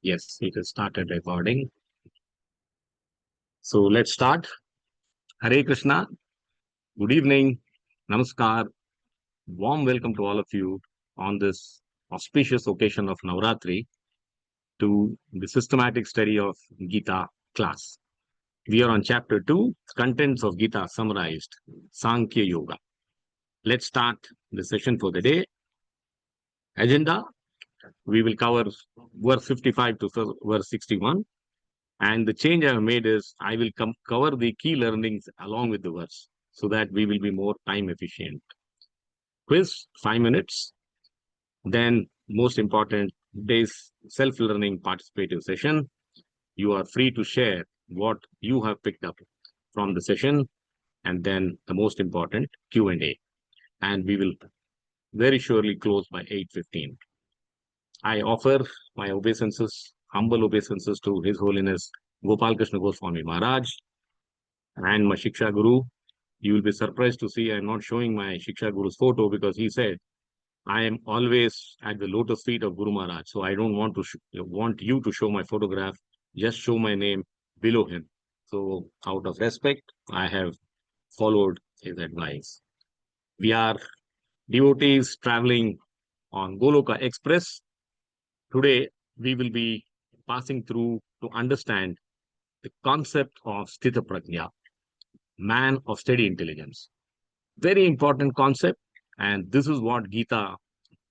Yes, it has started recording. So let's start. Hare Krishna. Good evening. Namaskar. Warm welcome to all of you on this auspicious occasion of Navratri to the systematic study of Gita class. We are on chapter 2, contents of Gita summarized, Sankhya Yoga. Let's start the session for the day. Agenda, we will cover verse 55 to verse 61. And the change I have made is I will cover the key learnings along with the verse so that we will be more time efficient. Quiz, 5 minutes. Then, most important, today's self-learning participative session. You are free to share what you have picked up from the session. And then the most important, Q&A. And we will very surely close by 8:15. I offer my obeisances, humble obeisances to His Holiness Gopal Krishna Goswami Maharaj and my Shiksha Guru. You will be surprised to see I'm not showing my Shiksha Guru's photo because he said, I am always at the lotus feet of Guru Maharaj. So I don't want you to show my photograph, just show my name below him. So out of respect, I have followed his advice. We are devotees traveling on Goloka Express. Today, we will be passing through to understand the concept of Sthitaprajna, man of steady intelligence. Very important concept. And this is what Gita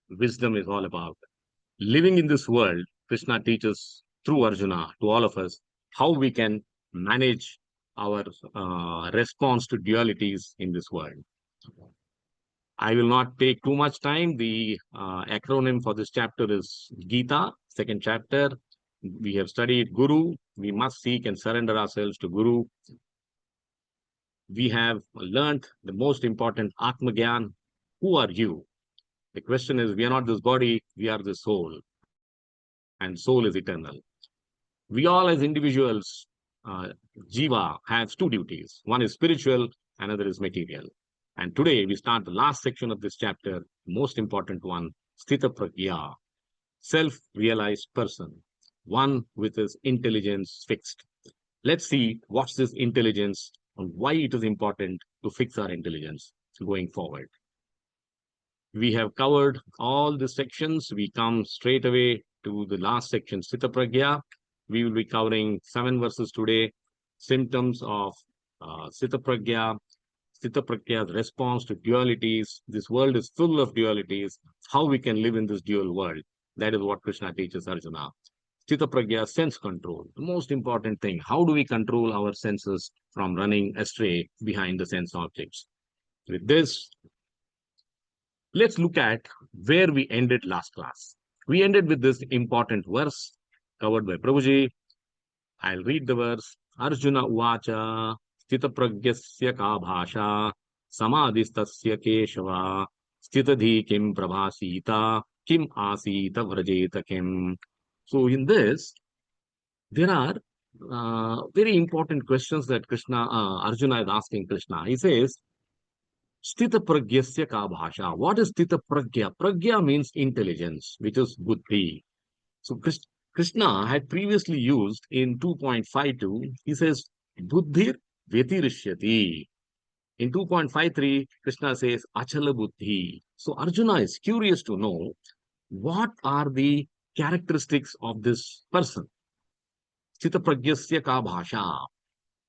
wisdom is all about. Living in this world, Krishna teaches through Arjuna to all of us how we can manage our response to dualities in this world. I will not take too much time. The acronym for this chapter is Gita, second chapter. We have studied Guru. We must seek and surrender ourselves to Guru. We have learned the most important Atma Gyan. Who are you? The question is, we are not this body, we are the soul. And soul is eternal. We all as individuals, Jiva, have two duties. One is spiritual, another is material. And today we start the last section of this chapter, most important one, Sthitaprajna, self-realized person, one with his intelligence fixed. Let's see what's this intelligence and why it is important to fix our intelligence going forward. We have covered all the sections. We come straight away to the last section, Sthitaprajna. We will be covering 7 verses today, symptoms of Sthitaprajna, Sthitaprajna's response to dualities. This world is full of dualities. How we can live in this dual world. That is what Krishna teaches Arjuna. Sthitaprajna, sense control. The most important thing. How do we control our senses from running astray behind the sense objects? With this, let's look at where we ended last class. We ended with this important verse covered by Prabhuji. I'll read the verse. Arjuna uvacha sthitapragyasya ka bhasha samadhistasya keshava sthitadhi kim prabhasita kim asita vrajeta kim. So in this, there are very important questions that Arjuna is asking Krishna. He says, Sthitapragyasya ka bhasha. What is Sthitaprajna? Pragya means intelligence, which is buddhi. So Krishna had previously used in 2.52, he says, buddhir vyatirishyati. In 2.53, Krishna says, achala buddhi. So Arjuna is curious to know what are the characteristics of this person. Sthitapragyasya ka bhasha.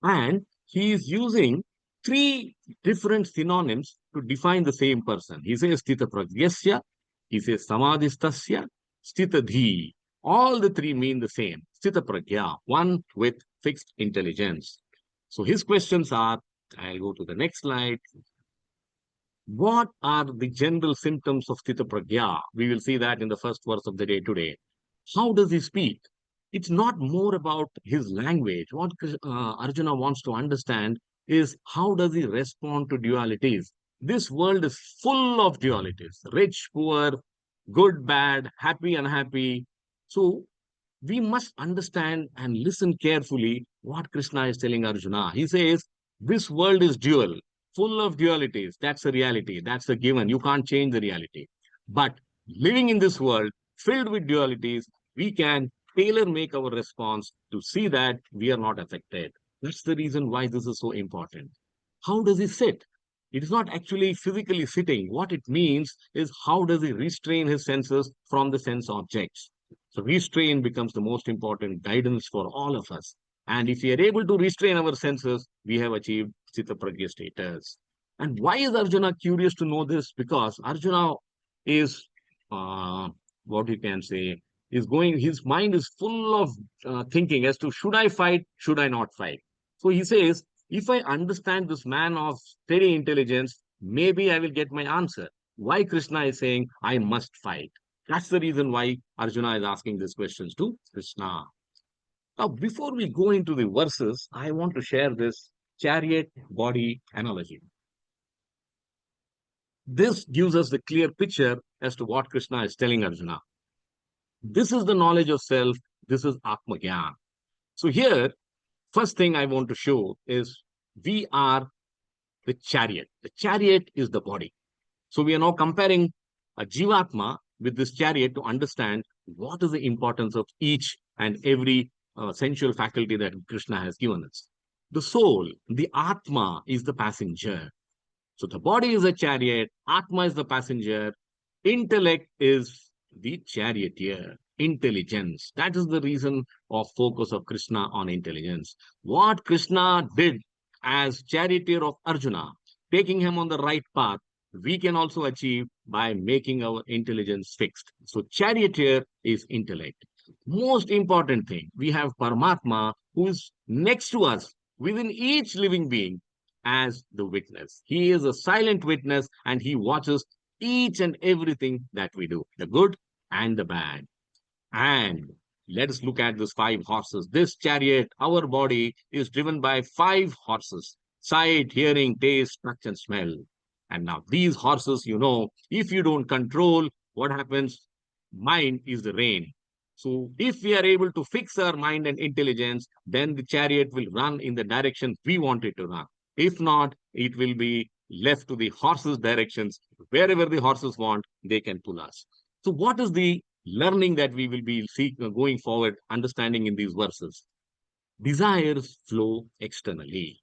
And he is using 3 different synonyms to define the same person. He says sthitapragyasya, he says samadhistasya, sthitadhi. All the 3 mean the same. Sthitaprajna, one with fixed intelligence. So his questions are, I'll go to the next slide. What are the general symptoms of Sthitaprajna? We will see that in the first verse of the day today. How does he speak? It's not more about his language. What Arjuna wants to understand is how does he respond to dualities? This world is full of dualities. Rich, poor, good, bad, happy, unhappy. So we must understand and listen carefully what Krishna is telling Arjuna. He says, this world is dual, full of dualities. That's the reality. That's the given. You can't change the reality. But living in this world filled with dualities, we can tailor make our response to see that we are not affected. That's the reason why this is so important. How does he sit? It is not actually physically sitting. What it means is how does he restrain his senses from the sense objects? So restrain becomes the most important guidance for all of us. And if we are able to restrain our senses, we have achieved Sthitaprajna status. And why is Arjuna curious to know this? Because Arjuna is, what you can say, is going, his mind is full of thinking as to should I fight, should I not fight? So he says, if I understand this man of steady intelligence, maybe I will get my answer. Why Krishna is saying, I must fight. That's the reason why Arjuna is asking these questions to Krishna. Now, before we go into the verses, I want to share this chariot body analogy. This gives us the clear picture as to what Krishna is telling Arjuna. This is the knowledge of self. This is Atma Gyan. So here, first thing I want to show is we are the chariot. The chariot is the body. So we are now comparing a Jivatma with this chariot to understand what is the importance of each and every sensual faculty that Krishna has given us. The soul, the Atma, is the passenger. So the body is a chariot, Atma is the passenger, intellect is the charioteer, intelligence. That is the reason of focus of Krishna on intelligence. What Krishna did as charioteer of Arjuna, taking him on the right path, we can also achieve by making our intelligence fixed. So charioteer is intellect. Most important thing, we have Paramatma who is next to us within each living being as the witness. He is a silent witness and he watches each and everything that we do, the good and the bad. And let us look at these five horses. This chariot, our body, is driven by five horses: sight, hearing, taste, touch, and smell. And now these horses, if you don't control, what happens? Mind is the rein. So if we are able to fix our mind and intelligence, then the chariot will run in the direction we want it to run. If not, it will be left to the horses' directions. Wherever the horses want, they can pull us. So what is the learning that we will be going forward, understanding in these verses? Desires flow externally.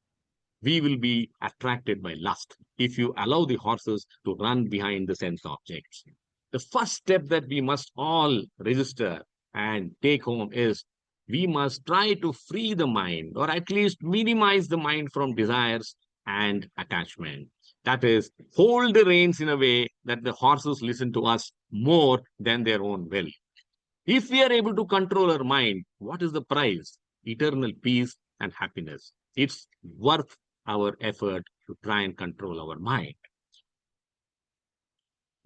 We will be attracted by lust if you allow the horses to run behind the sense objects. The first step that we must all register and take home is we must try to free the mind or at least minimize the mind from desires and attachment. That is, hold the reins in a way that the horses listen to us more than their own will. If we are able to control our mind, what is the prize? Eternal peace and happiness. It's worth our effort to try and control our mind.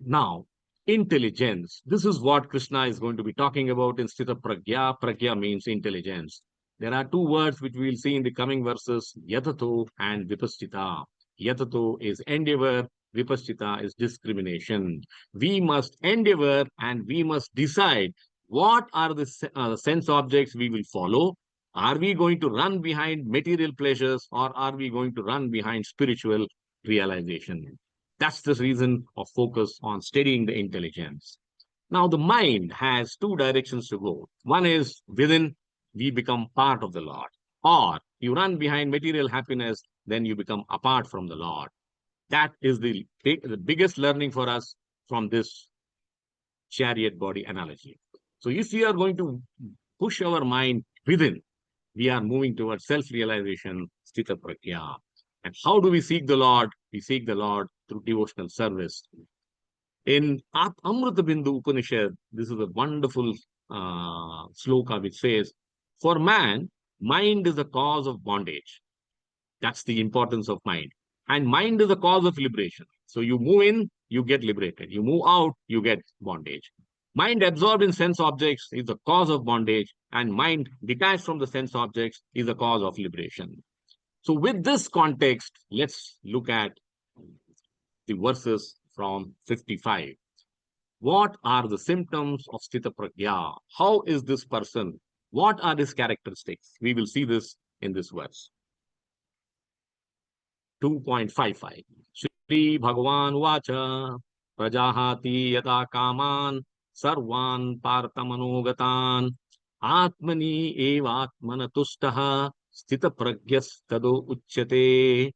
Now, intelligence. This is what Krishna is going to be talking about in Sthitaprajna. Prajna means intelligence. There are two words which we will see in the coming verses, yatato and vipassita. Yatato is endeavor, vipassita is discrimination. We must endeavor and we must decide what are the sense objects we will follow. Are we going to run behind material pleasures or are we going to run behind spiritual realization? That's the reason of focus on studying the intelligence. Now, the mind has two directions to go. One is within, we become part of the Lord. Or you run behind material happiness, then you become apart from the Lord. That is the biggest learning for us from this chariot body analogy. So if we are going to push our mind within, we are moving towards self-realization, sthita prajna. And how do we seek the Lord? We seek the Lord through devotional service. In Amrita Bindu Upanishad, this is a wonderful sloka which says, for man, mind is the cause of bondage. That's the importance of mind. And mind is the cause of liberation. So you move in, you get liberated. You move out, you get bondage. Mind absorbed in sense objects is the cause of bondage, and mind detached from the sense objects is the cause of liberation. So with this context, let's look at the verses from 55. What are the symptoms of Sthita Prajna? How is this person? What are his characteristics? We will see this in this verse. 2.55. Shri Bhagavan Vacha Prajahati Yata Kaman Sarvan Parthamanogatan Atmani evatmana tustaha sthitaprajnas tado uchyate.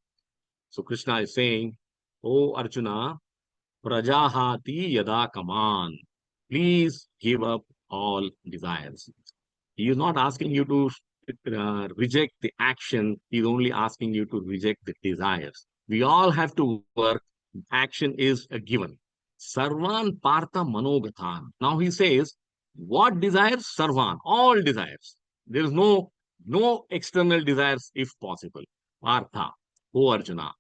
So Krishna is saying, O Arjuna, prajahati yada kaman. Please give up all desires. He is not asking you to reject the action. He is only asking you to reject the desires. We all have to work. Action is a given. Sarvan partha manogathan. Now he says, what desires? Sarvan, all desires. There is no external desires if possible. Partha, O Arjuna,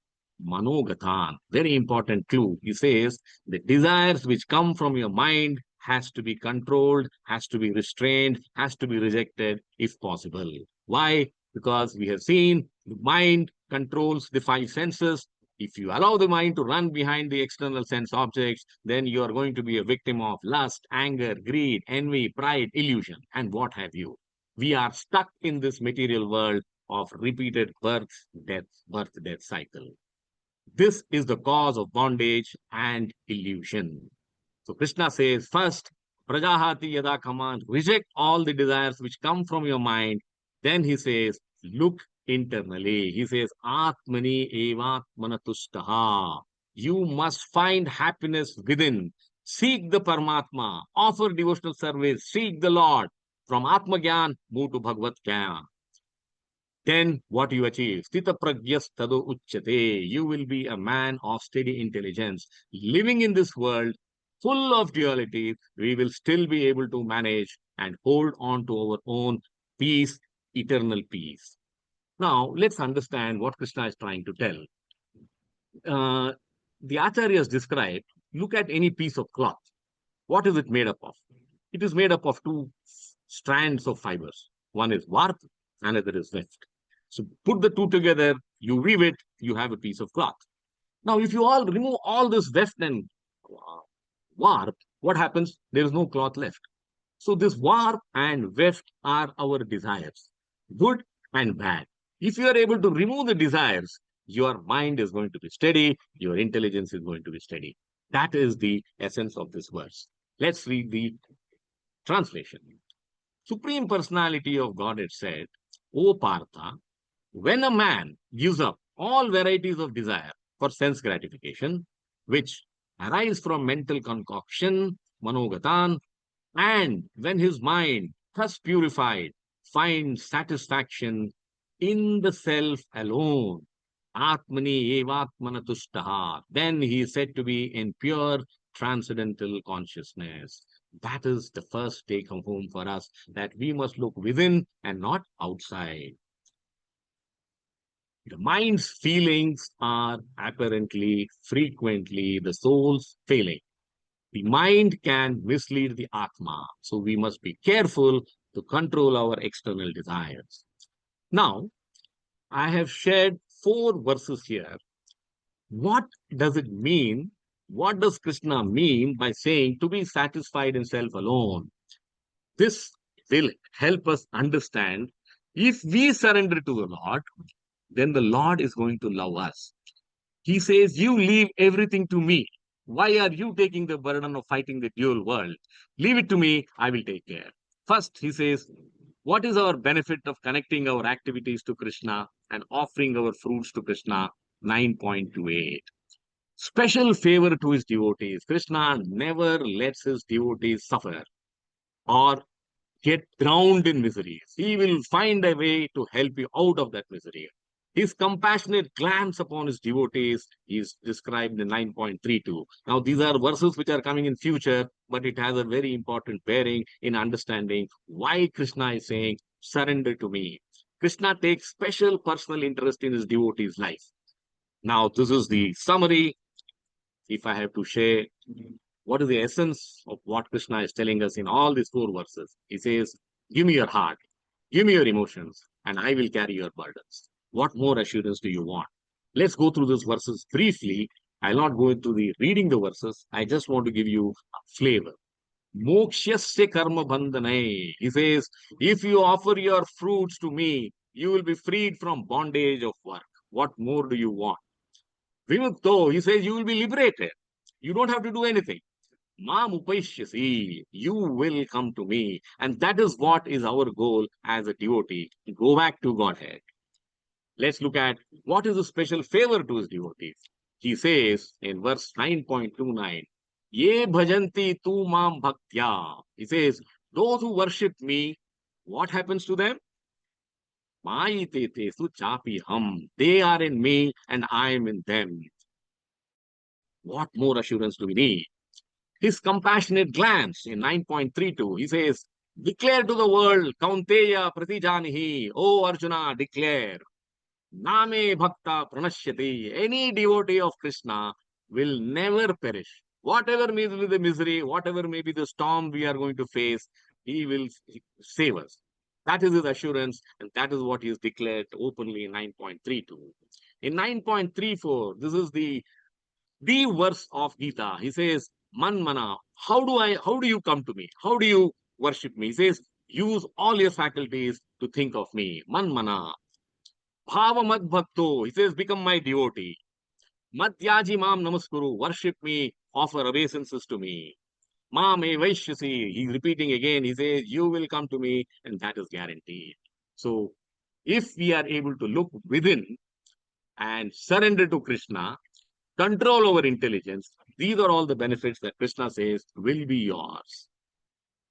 manogathan. Very important clue. He says, the desires which come from your mind has to be controlled, has to be restrained, has to be rejected if possible. Why? Because we have seen the mind controls the five senses. If you allow the mind to run behind the external sense objects, then you are going to be a victim of lust, anger, greed, envy, pride, illusion, and what have you. We are stuck in this material world of repeated birth, death cycle. This is the cause of bondage and illusion. So Krishna says, first, prajahati yada kaman, reject all the desires which come from your mind. Then he says, look internally. He says, atmani evatmana tustaha. You must find happiness within. Seek the Paramatma. Offer devotional service. Seek the Lord. From Atma Gyan, move to Bhagavad Gyan. Then what you achieve? Sthitaprajnas tado uchyate. You will be a man of steady intelligence. Living in this world full of dualities, we will still be able to manage and hold on to our own peace, eternal peace. Now, let's understand what Krishna is trying to tell. Uh, the Acharyas describe, look at any piece of cloth. What is it made up of? It is made up of two strands of fibers. One is warp, another is weft. So put the two together, you weave it, you have a piece of cloth. Now, if you all remove all this weft and warp, what happens? There is no cloth left. So this warp and weft are our desires, good and bad. If you are able to remove the desires, your mind is going to be steady, your intelligence is going to be steady. That is the essence of this verse. Let's read the translation. Supreme Personality of Godhead said, O Partha, when a man gives up all varieties of desire for sense gratification, which arise from mental concoction, manogatan, and when his mind, thus purified, finds satisfaction in the self alone, Atmani evatmana tushtaha, then he is said to be in pure transcendental consciousness. That is the first take home for us, that we must look within and not outside. The mind's feelings are apparently frequently the soul's failing. The mind can mislead the Atma, so we must be careful to control our external desires. Now, I have shared 4 verses here. What does it mean? What does Krishna mean by saying to be satisfied in self alone? This will help us understand, if we surrender to the Lord, then the Lord is going to love us. He says, you leave everything to me. Why are you taking the burden of fighting the dual world? Leave it to me, I will take care. First, he says, what is our benefit of connecting our activities to Krishna and offering our fruits to Krishna? 9.28. Special favor to his devotees. Krishna never lets his devotees suffer or get drowned in miseries. He will find a way to help you out of that misery. His compassionate glance upon his devotees is described in 9.32. Now, these are verses which are coming in future, but it has a very important bearing in understanding why Krishna is saying, surrender to me. Krishna takes special personal interest in his devotees' life. Now, this is the summary. If I have to share what is the essence of what Krishna is telling us in all these 4 verses, he says, give me your heart, give me your emotions, and I will carry your burdens. What more assurance do you want? Let's go through these verses briefly. I'll not go into the reading the verses. I just want to give you a flavor. Mokshasya karma bandhanai. He says, if you offer your fruits to me, you will be freed from bondage of work. What more do you want? Vimukto, he says, you will be liberated. You don't have to do anything. Mam upaishyasi, you will come to me. And that is what is our goal as a devotee. Go back to Godhead. Let's look at what is a special favor to his devotees. He says in verse 9.29, Ye bhajanti tu mam bhaktya. He says, those who worship me, what happens to them? Mayite te su chapi ham. They are in me and I am in them. What more assurance do we need? His compassionate glance in 9.32, he says, declare to the world, Kaunteya pratijanihi, O Arjuna, declare. Name bhakta pranashyati. Any devotee of Krishna will never perish. Whatever may be the misery, whatever may be the storm we are going to face, he will save us. That is his assurance, and that is what he has declared openly in 9.32. In 9.34, this is the verse of Gita. He says, Man mana, how do you come to me? How do you worship me? He says, use all your faculties to think of me. Man mana, Bhava mad bhakto. He says, become my devotee. Madhyaji mam namaskuru. Worship me, offer obeisances to me. Mam e vaishyasi. He's repeating again. He says, you will come to me, and that is guaranteed. So, if we are able to look within and surrender to Krishna, control our intelligence, these are all the benefits that Krishna says will be yours.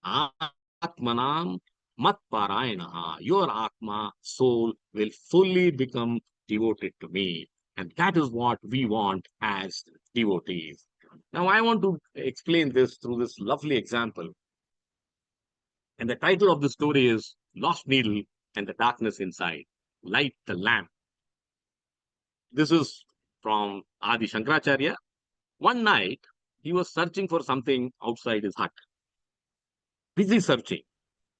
Atmanam mat parayanaha. Your Atma, soul, will fully become devoted to me. And that is what we want as devotees. Now, I want to explain this through this lovely example. And the title of the story is Lost Needle and the Darkness Inside. Light the lamp. This is from Adi Shankaracharya. One night, he was searching for something outside his hut. Busy searching.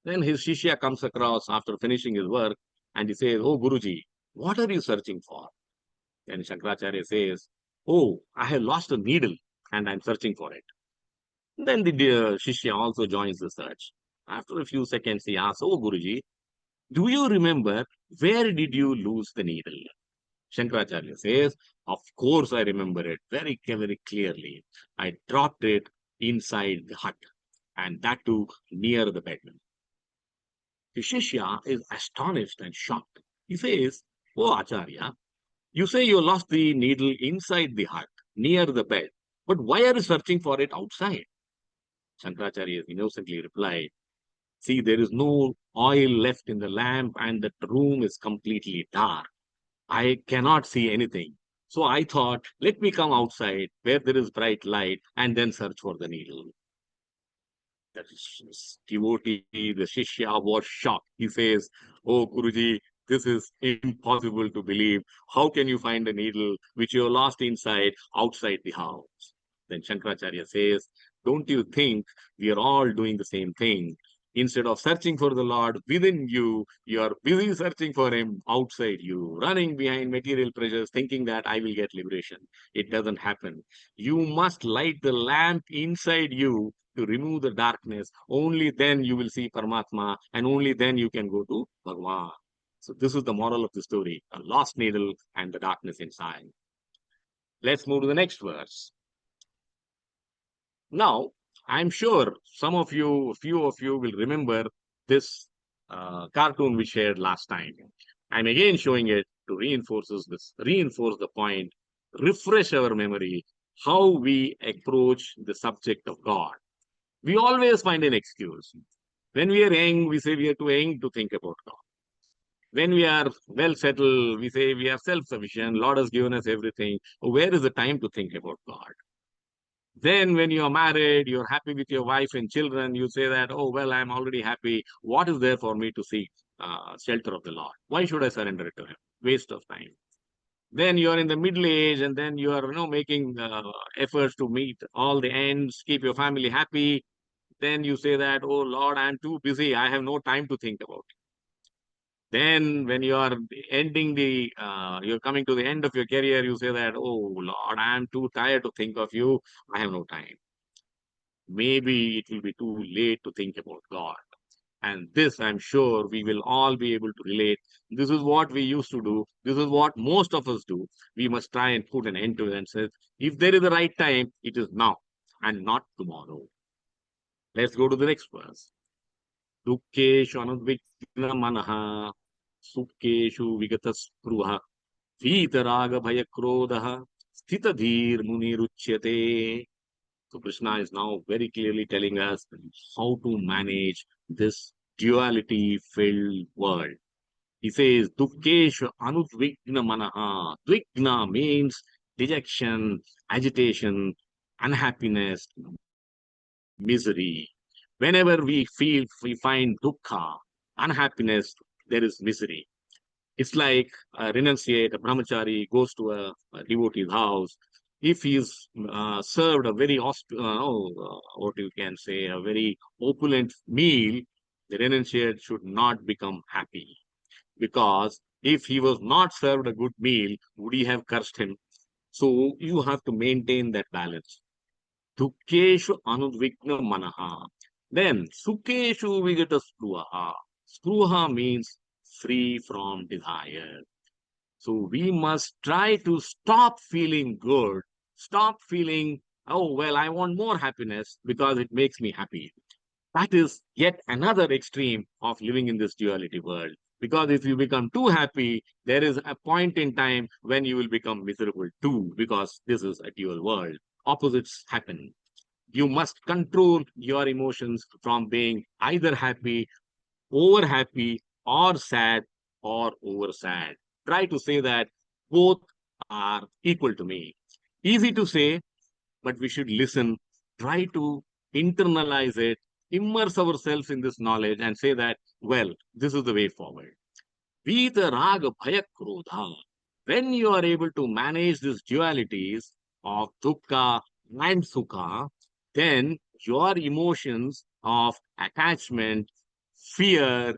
Then his Shishya comes across after finishing his work and he says, Oh Guruji, what are you searching for? Then Shankaracharya says, Oh, I have lost a needle and I'm searching for it. Then the Shishya also joins the search. After a few seconds, he asks, Oh Guruji, do you remember where did you lose the needle? Shankaracharya says, Of course I remember it very clearly. I dropped it inside the hut and that too near the bed. The Shishya is astonished and shocked. He says, Oh Acharya, you say you lost the needle inside the hut, near the bed, but why are you searching for it outside? Shankaracharya innocently replied, See, there is no oil left in the lamp and the room is completely dark. I cannot see anything. So I thought, let me come outside where there is bright light and then search for the needle. The devotee, the Shishya, was shocked. He says, Oh, Guruji, this is impossible to believe. How can you find a needle which you lost outside the house? Then Shankaracharya says, Don't you think we are all doing the same thing? Instead of searching for the Lord within you, you are busy searching for Him outside you, running behind material pleasures, thinking that I will get liberation. It doesn't happen. You must light the lamp inside you to remove the darkness. Only then you will see Paramatma, and only then you can go to Bhagavan. So this is the moral of the story, a lost needle and the darkness inside. Let's move to the next verse. Now, I'm sure few of you will remember this cartoon we shared last time. I'm again showing it to reinforce the point, refresh our memory, how we approach the subject of God. We always find an excuse. When we are young, we say we are too young to think about God. When we are well settled, we say we are self-sufficient. Lord has given us everything. Where is the time to think about God? Then when you are married, you're happy with your wife and children, you say that, oh, well, I'm already happy. What is there for me to seek shelter of the Lord? Why should I surrender it to Him? Waste of time. Then you are in the middle age and then you are making efforts to meet all the ends, keep your family happy. Then you say that, oh Lord, I'm too busy. I have no time to think about it. Then when you are you're coming to the end of your career, you say that, oh Lord, I'm too tired to think of you. I have no time. Maybe it will be too late to think about God. And this, I'm sure we will all be able to relate. This is what we used to do. This is what most of us do. We must try and put an end to it and say, if there is the right time, it is now. and not tomorrow. Let's go to the next verse. Dukkeshu anudvikna manaha, sukkeshu vigataspruha, vitaraga bhayakrodaha, sthitadhir muniruchyate. So Krishna is now very clearly telling us how to manage this duality-filled world. He says, Dukkeshu anudvigna manaha. Dvigna means dejection, agitation, unhappiness, misery. Whenever we find dukkha, unhappiness, there is misery. It's like a renunciate, a brahmachari goes to a devotee's house. If he's served a very, what you can say, a very opulent meal, the renunciate should not become happy. Because if he was not served a good meal, would he have cursed him? So you have to maintain that balance. Dukkeshu anudvikna manaha. Then sukeshu vigata spruha. Spruha means free from desire. So we must try to stop feeling good, stop feeling, oh, well, I want more happiness because it makes me happy. That is yet another extreme of living in this duality world. Because if you become too happy, there is a point in time when you will become miserable too, because this is a dual world. Opposites happen. You must control your emotions from being either happy, over happy, or sad, or over sad. Try to say that both are equal to me. Easy to say, but we should listen, try to internalize it, immerse ourselves in this knowledge, and say that, well, this is the way forward. Vita raga bhaya krodha. When you are able to manage these dualities of dukkha and sukha, then your emotions of attachment, fear,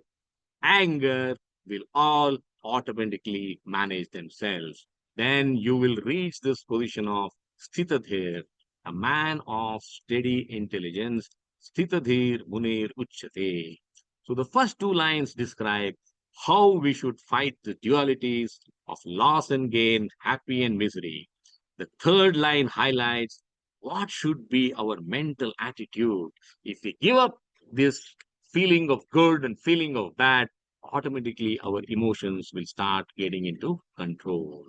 anger will all automatically manage themselves. Then you will reach this position of sthitadhir, a man of steady intelligence. Sthitadhir munir uchyate. So the first two lines describe how we should fight the dualities of loss and gain, happy and misery. The third line highlights what should be our mental attitude. If we give up this feeling of good and feeling of bad, automatically our emotions will start getting into control.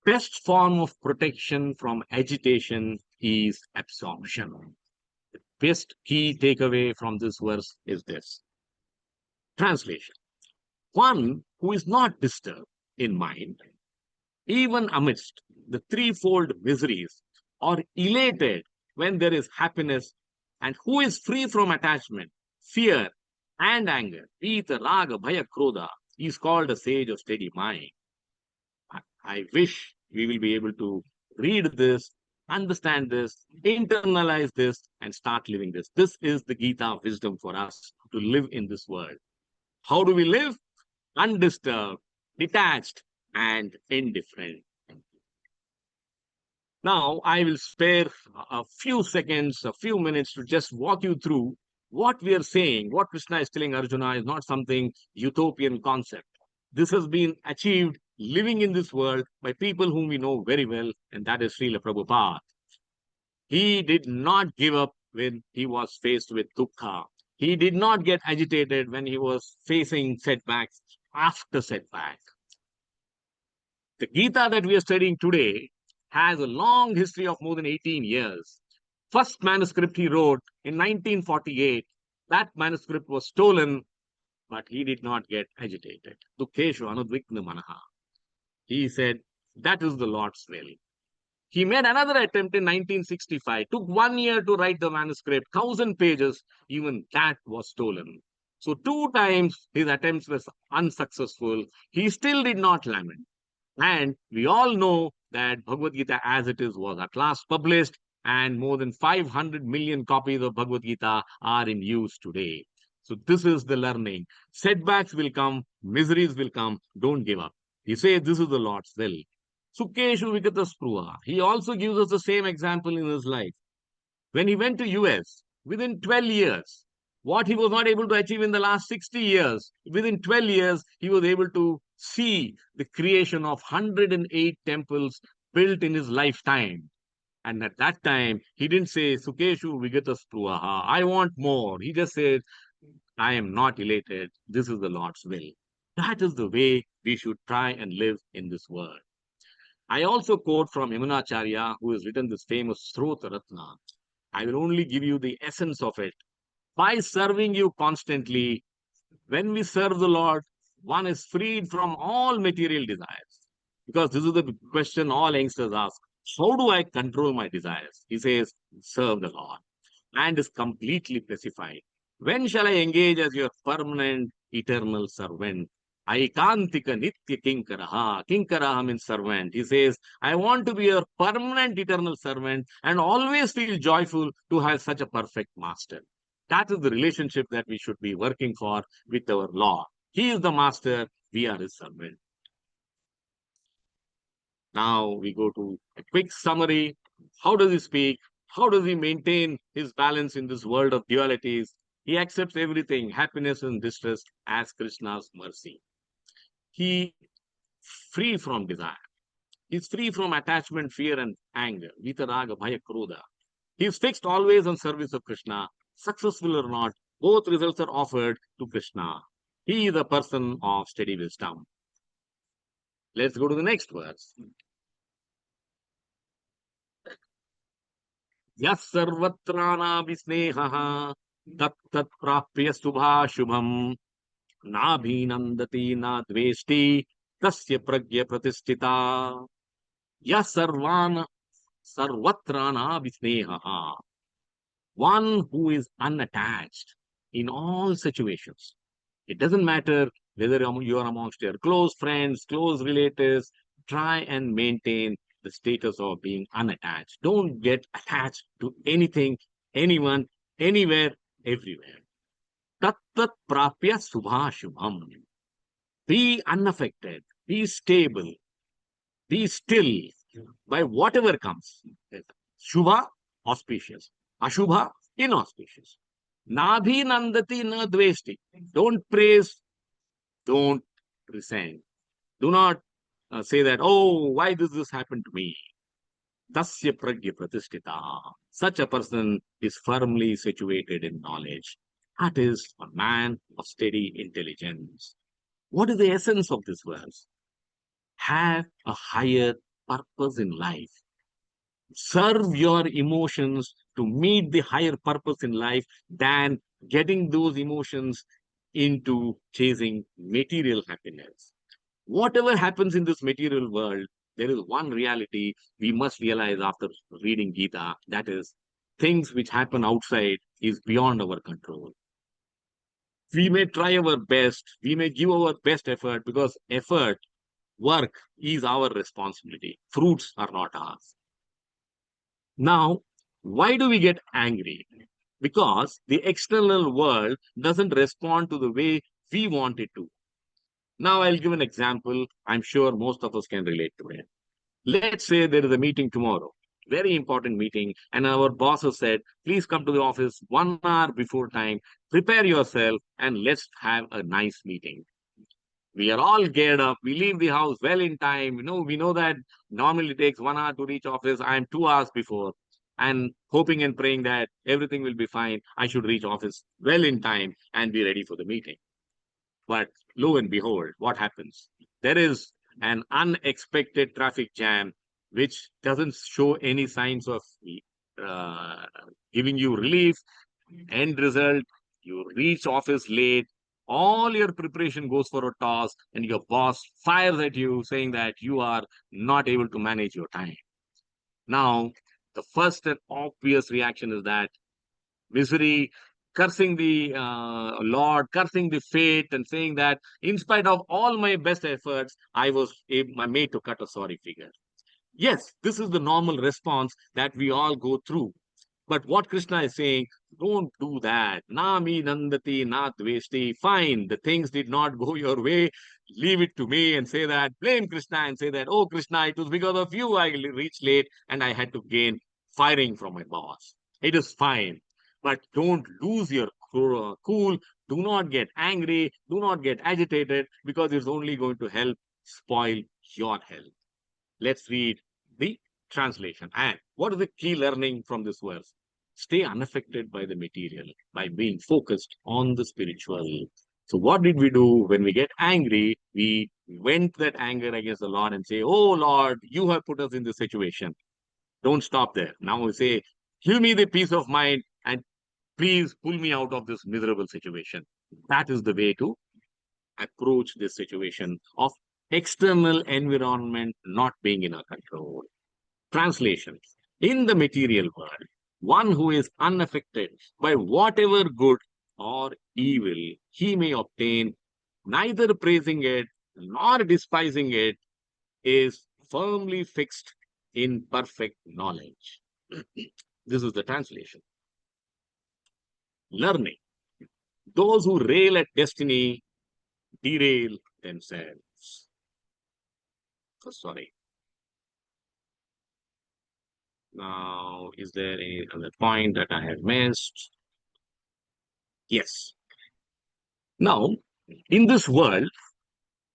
Best form of protection from agitation is absorption. The best key takeaway from this verse is this. Translation. One who is not disturbed in mind, even amidst the threefold miseries, or elated when there is happiness, and who is free from attachment, fear, and anger, Pita, Raga, Bhaya, Krodha, is called a sage of steady mind. I wish we will be able to read this, understand this, internalize this, and start living this. This is the Gita wisdom for us to live in this world. How do we live? Undisturbed, detached, and indifferent. Now, I will spare a few seconds, a few minutes to just walk you through what we are saying. What Krishna is telling Arjuna is not something utopian concept. This has been achieved living in this world by people whom we know very well, and that is Srila Prabhupada. He did not give up when he was faced with dukkha. He did not get agitated when he was facing setbacks after setback. The Gita that we are studying today has a long history of more than 18 years. First manuscript he wrote in 1948. That manuscript was stolen, but he did not get agitated. Dukkeshu anudvikna manaha. He said, that is the Lord's will. He made another attempt in 1965. Took 1 year to write the manuscript, 1,000 pages. Even that was stolen. So 2 times his attempts were unsuccessful. He still did not lament. And we all know that Bhagavad Gita as it is was at last published, and more than 500 million copies of Bhagavad Gita are in use today. So this is the learning. Setbacks will come, miseries will come. Don't give up. He says this is the Lord's will. Sukeshu vikata spruha. He also gives us the same example in his life. When he went to US, within 12 years, what he was not able to achieve in the last 60 years, within 12 years, he was able to see the creation of 108 temples built in his lifetime. And at that time, he didn't say, Sukeshu Vigatas Pruaha, I want more. He just said, I am not elated. This is the Lord's will. That is the way we should try and live in this world. I also quote from Yamunacharya, who has written this famous Srota Ratna. I will only give you the essence of it. By serving you constantly, when we serve the Lord, one is freed from all material desires. Because this is the question all youngsters ask. How do I control my desires? He says, serve the Lord. And is completely specified. When shall I engage as your permanent, eternal servant? Aikantika nitya kinkaraha. Kinkaraha means servant. He says, I want to be your permanent, eternal servant and always feel joyful to have such a perfect master. That is the relationship that we should be working for with our Lord. He is the master, we are his servant. Now we go to a quick summary. How does he speak? How does he maintain his balance in this world of dualities? He accepts everything, happiness and distress, as Krishna's mercy. He free from desire. He's free from attachment, fear, and anger. Vitaraga, Bhaya, Krodha. He's fixed always on service of Krishna. Successful or not, both results are offered to Krishna. He is a person of steady wisdom. Let's go to the next verse. Yah sarvatranavisneha tat tat prapya subhashubham nabhinandati na dveshti tasya pragya pratisthita. Yah sarvatranavisneha. One who is unattached in all situations. It doesn't matter whether you are amongst your close friends, close relatives, try and maintain the status of being unattached. Don't get attached to anything, anyone, anywhere, everywhere. Tat tat prapya subhashubham. Be unaffected, be stable, be still by whatever comes. Shubha, auspicious. Ashubha, inauspicious. Nabhi nandati na dvesti. Don't praise, don't resent. Do not say that, oh, why does this happen to me? Tasya pragya pratisthita. Such a person is firmly situated in knowledge. That is a man of steady intelligence. What is the essence of this verse? Have a higher purpose in life. Serve your emotions to meet the higher purpose in life than getting those emotions into chasing material happiness. Whatever happens in this material world, there is one reality we must realize after reading Gita, that is, things which happen outside is beyond our control. We may try our best, we may give our best effort because effort, work is our responsibility. Fruits are not ours. Now, why do we get angry? Because the external world doesn't respond to the way we want it to. Now, I'll give an example. I'm sure most of us can relate to it. Let's say there is a meeting tomorrow, very important meeting, and our boss has said, please come to the office 1 hour before time, prepare yourself, and let's have a nice meeting. We are all geared up. We leave the house well in time. We know that normally it takes 1 hour to reach office. I'm 2 hours before and hoping and praying that everything will be fine. I should reach office well in time and be ready for the meeting. But lo and behold, what happens? There is an unexpected traffic jam, which doesn't show any signs of uh, giving you relief. End result, you reach office late. All your preparation goes for a toss, and your boss fires at you, saying that you are not able to manage your time. Now, the first and obvious reaction is that misery, cursing the Lord, cursing the fate, and saying that in spite of all my best efforts, I was made to cut a sorry figure. Yes, this is the normal response that we all go through. But what Krishna is saying, don't do that. Nami nandati na dvesti. Fine, the things did not go your way. Leave it to me and say that. Blame Krishna and say that, oh, Krishna, it was because of you I reached late and I had to gain firing from my boss. It is fine. But don't lose your cool. Do not get angry. Do not get agitated because it's only going to help spoil your health. Let's read the translation. And what is the key learning from this verse? Stay unaffected by the material by being focused on the spiritual. So, what did we do when we get angry? We vent that anger against the Lord and say, "Oh Lord, you have put us in this situation." Don't stop there. Now we say, "Give me the peace of mind and please pull me out of this miserable situation." That is the way to approach this situation of external environment not being in our control. Translation. In the material world, one who is unaffected by whatever good or evil he may obtain, neither praising it nor despising it, is firmly fixed in perfect knowledge. This is the translation. Learning. Those who rail at destiny derail themselves. Oh, sorry. Now, is there any other point that I have missed? Yes. Now, in this world,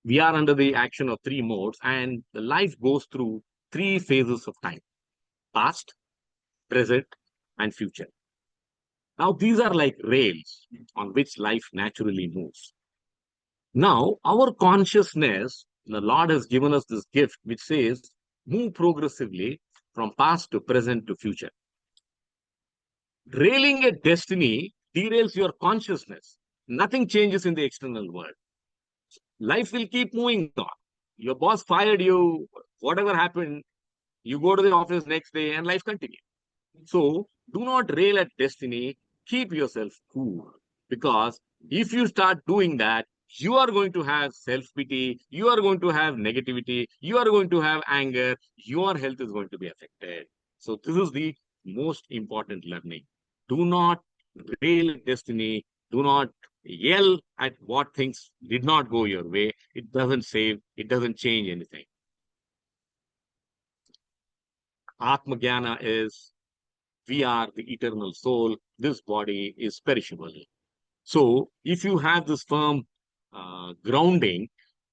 we are under the action of three modes, and the life goes through three phases of time: past, present, and future. Now, these are like rails on which life naturally moves. Now, our consciousness, the Lord has given us this gift which says, move progressively from past to present to future. Railing at destiny derails your consciousness. Nothing changes in the external world. Life will keep moving on. Your boss fired you, whatever happened, you go to the office next day and life continues. So do not rail at destiny. Keep yourself cool. Because if you start doing that, you are going to have self pity, you are going to have negativity, you are going to have anger, your health is going to be affected. So, this is the most important learning. Do not rail at destiny, do not yell at what things did not go your way. It doesn't save, it doesn't change anything. Atma Jnana is we are the eternal soul, this body is perishable. So, if you have this firm grounding,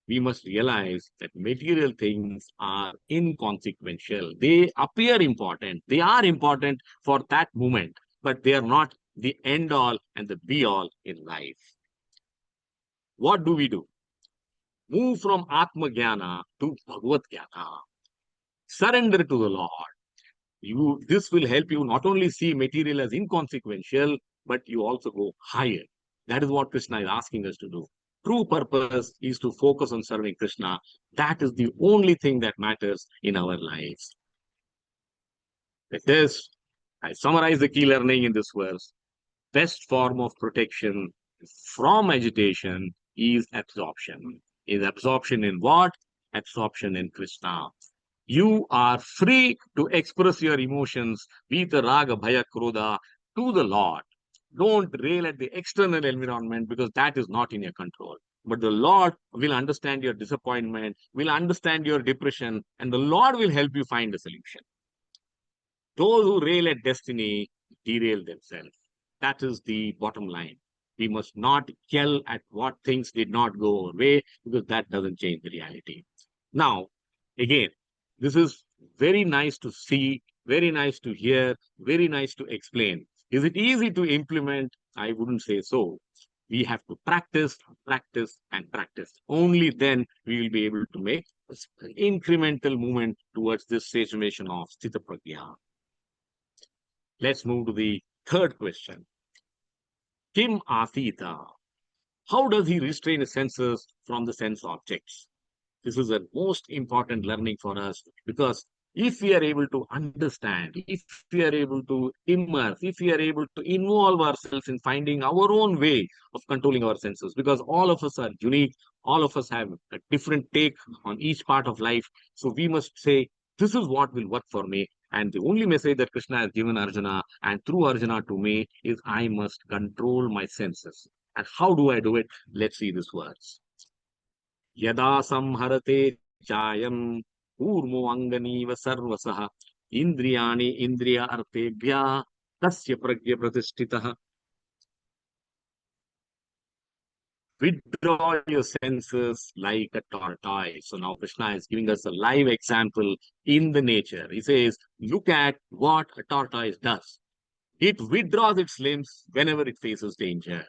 we must realize that material things are inconsequential. They appear important, they are important for that moment, but they are not the end all and the be all in life. What do we do? Move from Atma Jnana to Bhagavad Jnana. Surrender to the Lord. This will help you not only see material as inconsequential, but you also go higher. That is what Krishna is asking us to do. True purpose is to focus on serving Krishna. That is the only thing that matters in our lives. With this, I summarize the key learning in this verse. Best form of protection from agitation is absorption. Is absorption in what? Absorption in Krishna. You are free to express your emotions, Vita, Raga, Bhaya, Krodha, to the Lord. Don't rail at the external environment because that is not in your control. But the Lord will understand your disappointment, will understand your depression, and the Lord will help you find a solution. Those who rail at destiny derail themselves. That is the bottom line. We must not yell at what things did not go our way because that doesn't change the reality. Now, again, this is very nice to see, very nice to hear, very nice to explain. Is it easy to implement? I wouldn't say so. We have to practice, practice, and practice. Only then we will be able to make an incremental movement towards this situation of Sthitaprajna. Let's move to the third question. Kim asita? How does he restrain his senses from the sense objects? This is a most important learning for us because if we are able to understand, if we are able to immerse, if we are able to involve ourselves in finding our own way of controlling our senses, because all of us are unique, all of us have a different take on each part of life. So we must say, this is what will work for me. And the only message that Krishna has given Arjuna and through Arjuna to me is I must control my senses. And how do I do it? Let's see these words. Yada samharate chayam kurmo anganiva sarvasah indriyani indriya artebhya tasya pragya pratishtitah. withdraw your senses like a tortoise. So now Krishna is giving us a live example in the nature. He says, look at what a tortoise does. It withdraws its limbs whenever it faces danger.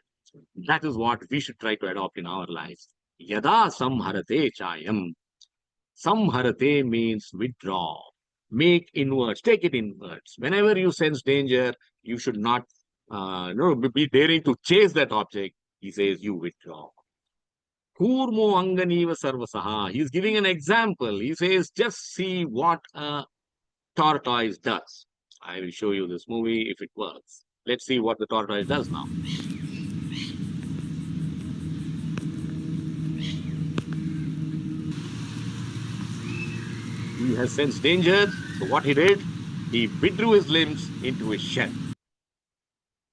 That is what we should try to adopt in our lives. Yada samharate chayam. Samharate means withdraw. Make inwards, take it inwards. Whenever you sense danger, you should not be daring to chase that object. He says, you withdraw. Kurmo anganiva sarvasaha. He's giving an example. He says, just see what a tortoise does. I will show you this movie if it works. Let's see what the tortoise does now. He has sensed danger. So what he did, he withdrew his limbs into his shell.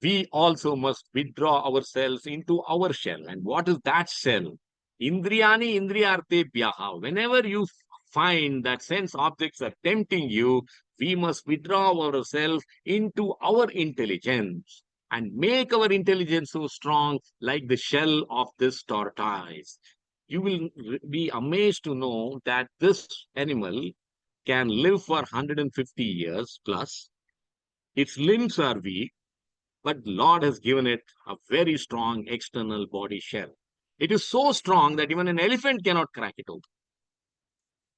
We also must withdraw ourselves into our shell. And what is that shell? Indriyani indriyartebhyaha. Whenever you find that sense objects are tempting you, we must withdraw ourselves into our intelligence and make our intelligence so strong like the shell of this tortoise. You will be amazed to know that this animal can live for 150 years plus. Its limbs are weak, but Lord has given it a very strong external body shell. It is so strong that even an elephant cannot crack it open.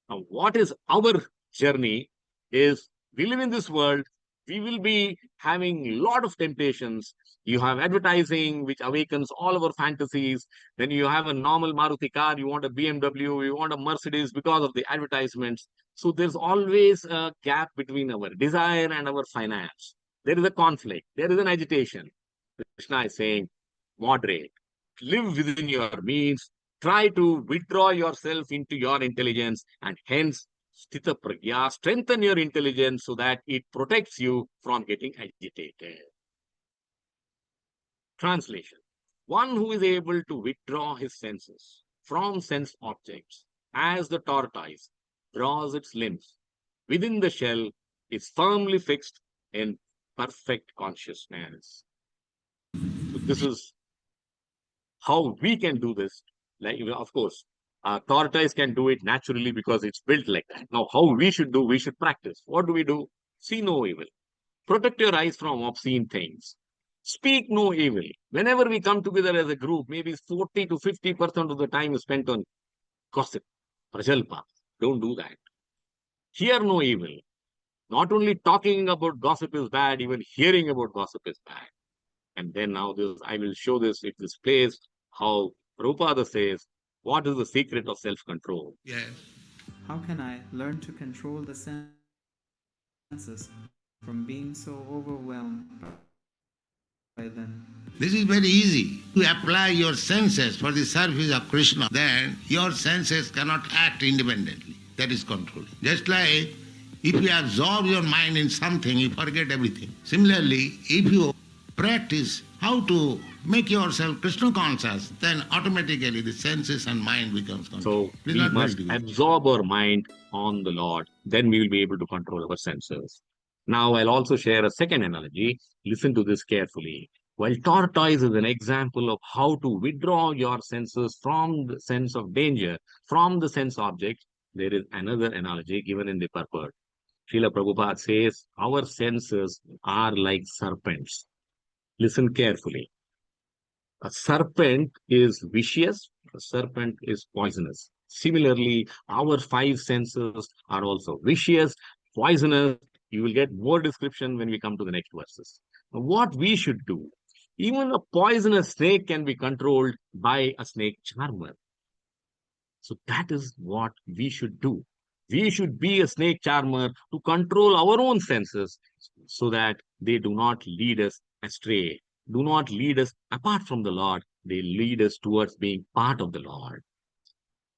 Now, what is our journey is we live in this world, we will be having a lot of temptations. You have advertising, which awakens all our fantasies. Then you have a normal Maruti car, you want a BMW, you want a Mercedes because of the advertisements. So there's always a gap between our desire and our finance. There is a conflict, there is an agitation. Krishna is saying, moderate, live within your means, try to withdraw yourself into your intelligence, and hence Sthitaprajna, strengthen your intelligence so that it protects you from getting agitated. Translation. One who is able to withdraw his senses from sense objects as the tortoise draws its limbs within the shell is firmly fixed in perfect consciousness. So this is how we can do this. Like, of course, a tortoise can do it naturally because it's built like that. Now, how we should do, we should practice. What do we do? See no evil. Protect your eyes from obscene things. Speak no evil. Whenever we come together as a group, maybe 40 to 50% of the time is spent on gossip, prajalpa. Don't do that. Hear no evil. Not only talking about gossip is bad, even hearing about gossip is bad. And then now this, I will show this if this plays how Prabhupada says, what is the secret of self-control? Yes. How can I learn to control the senses from being so overwhelmed by them? This is very easy. You apply your senses for the service of Krishna, then your senses cannot act independently. That is controlling. Just like if you absorb your mind in something, you forget everything. Similarly, if you practice how to make yourself Krishna conscious, then automatically the senses and mind becomes controlled. So It is we not very must difficult. absorb our mind on the Lord. Then we will be able to control our senses. Now I'll also share a second analogy. Listen to this carefully. While tortoise is an example of how to withdraw your senses from the sense of danger, from the sense object, there is another analogy given in the purport. Srila Prabhupada says, our senses are like serpents. Listen carefully. A serpent is vicious, a serpent is poisonous. Similarly, our five senses are also vicious, poisonous. You will get more description when we come to the next verses. Now, what we should do, even a poisonous snake can be controlled by a snake charmer. So that is what we should do. We should be a snake charmer to control our own senses so that they do not lead us astray, do not lead us apart from the Lord. They lead us towards being part of the Lord.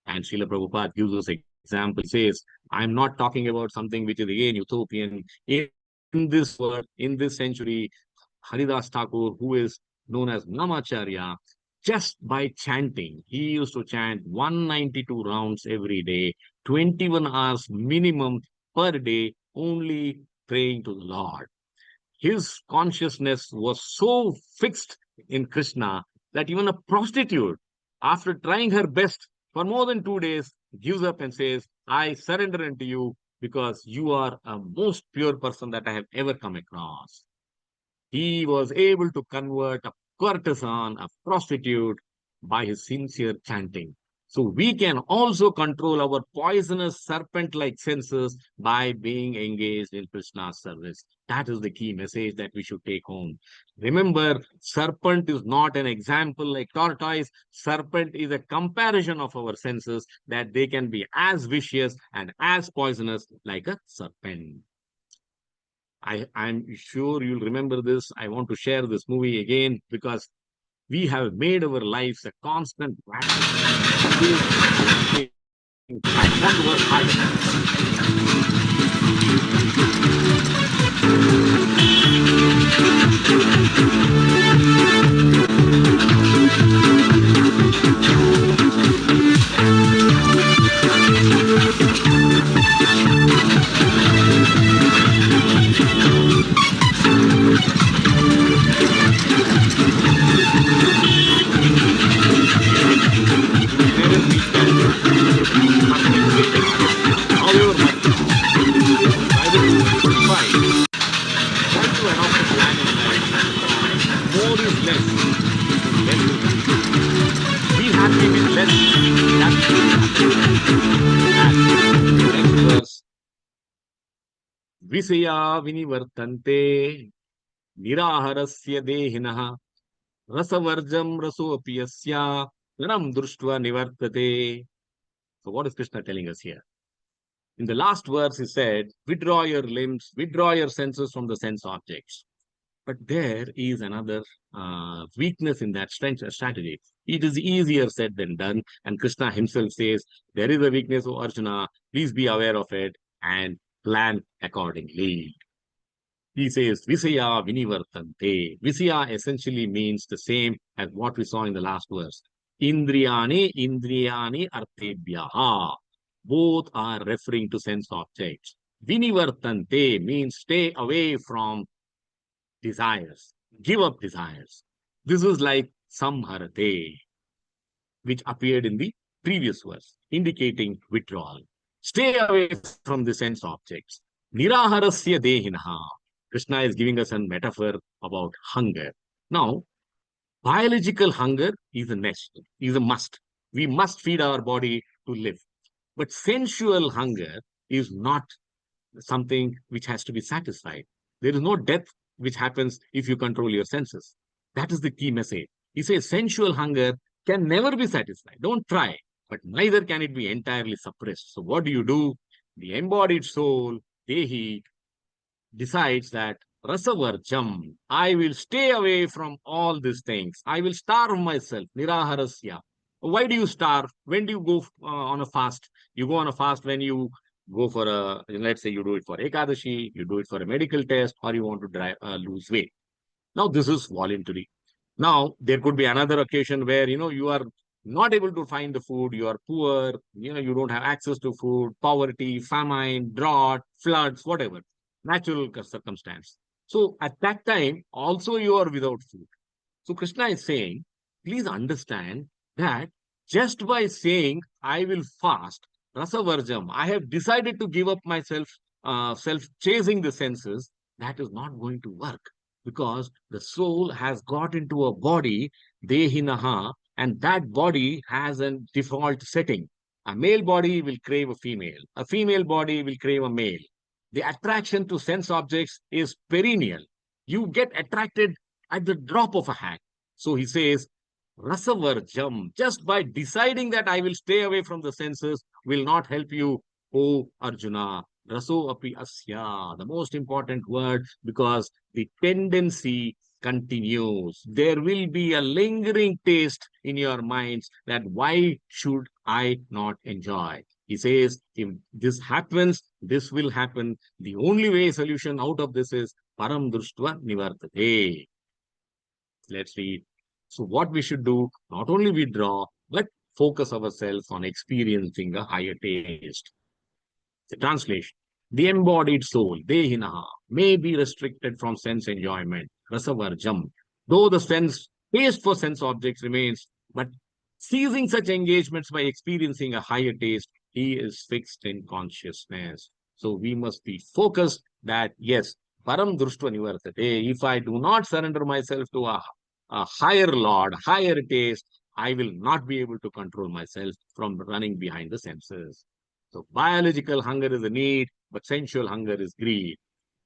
And Srila Prabhupada gives us example. He says, I'm not talking about something which is again utopian. In this world, in this century, Haridas Thakur, who is known as Namacharya, just by chanting, he used to chant 192 rounds every day, 21 hours minimum per day, only praying to the Lord. His consciousness was so fixed in Krishna that even a prostitute after trying her best for more than 2 days, gives up and says, I surrender unto you because you are a most pure person that I have ever come across. He was able to convert a courtesan, a prostitute, by his sincere chanting. So we can also control our poisonous serpent-like senses by being engaged in Krishna's service. That is the key message that we should take home. Remember, serpent is not an example like tortoise. Serpent is a comparison of our senses that they can be as vicious and as poisonous like a serpent. I'm sure you'll remember this. I want to share this movie again because we have made our lives a constant practice. I want to work harder. Whereas we can however much by the 2025, try to adopt a plan in life. More is less, less is more. Be happy with less. That will be happy. And next verse, Visaya vinivartante niraharasya dehinah rasavarjam rasopi yasya ram društva nivartate. So what is Krishna telling us here? In the last verse, he said, withdraw your limbs, withdraw your senses from the sense objects. But there is another weakness in that strategy. It is easier said than done. And Krishna himself says, there is a weakness, O Arjuna, please be aware of it and plan accordingly. He says, Visaya vinivartante. Visaya essentially means the same as what we saw in the last verse. Indriyani artebhyaha. Both are referring to sense objects. Vinivartante means stay away from desires, give up desires. This is like samharate, which appeared in the previous verse, indicating withdrawal. Stay away from the sense objects. Niraharasya dehinaha. Krishna is giving us a metaphor about hunger. Now, biological hunger is a must. We must feed our body to live. But sensual hunger is not something which has to be satisfied. There is no death which happens if you control your senses. That is the key message. He says sensual hunger can never be satisfied. Don't try, but neither can it be entirely suppressed. So what do? The embodied soul, Dehi, decides that Rasavarjam, I will stay away from all these things. I will starve myself. Niraharasya. Why do you starve? When do you go on a fast? You go on a fast when you go for let's say you do it for Ekadashi, you do it for a medical test, or you want to lose weight. Now, this is voluntary. Now, there could be another occasion where, you are not able to find the food, you are poor, you don't have access to food, poverty, famine, drought, floods, whatever, natural circumstance. So, at that time, also you are without food. So, Krishna is saying, please understand that just by saying, I will fast, Rasavarjam, I have decided to give up myself, self-chasing the senses, that is not going to work because the soul has got into a body, Dehinaha, and that body has a default setting. A male body will crave a female body will crave a male. The attraction to sense objects is perennial. You get attracted at the drop of a hat. So he says, Rasavarjam, just by deciding that I will stay away from the senses, will not help you, O Arjuna. Raso api asya, the most important word, because the tendency continues. There will be a lingering taste in your minds that why should I not enjoy? He says, if this happens, this will happen. The only way solution out of this is param društva nivartate. Let's read. So what we should do, not only withdraw, but focus ourselves on experiencing a higher taste. The translation. The embodied soul, Dehinaha, may be restricted from sense enjoyment, Rasavarjam. Though the sense taste for sense objects remains, but Seizing such engagements by experiencing a higher taste, he is fixed in consciousness. So we must be focused that, yes, param društva nivartate. If I do not surrender myself to a higher Lord, higher taste, I will not be able to control myself from running behind the senses. So biological hunger is a need, but sensual hunger is greed.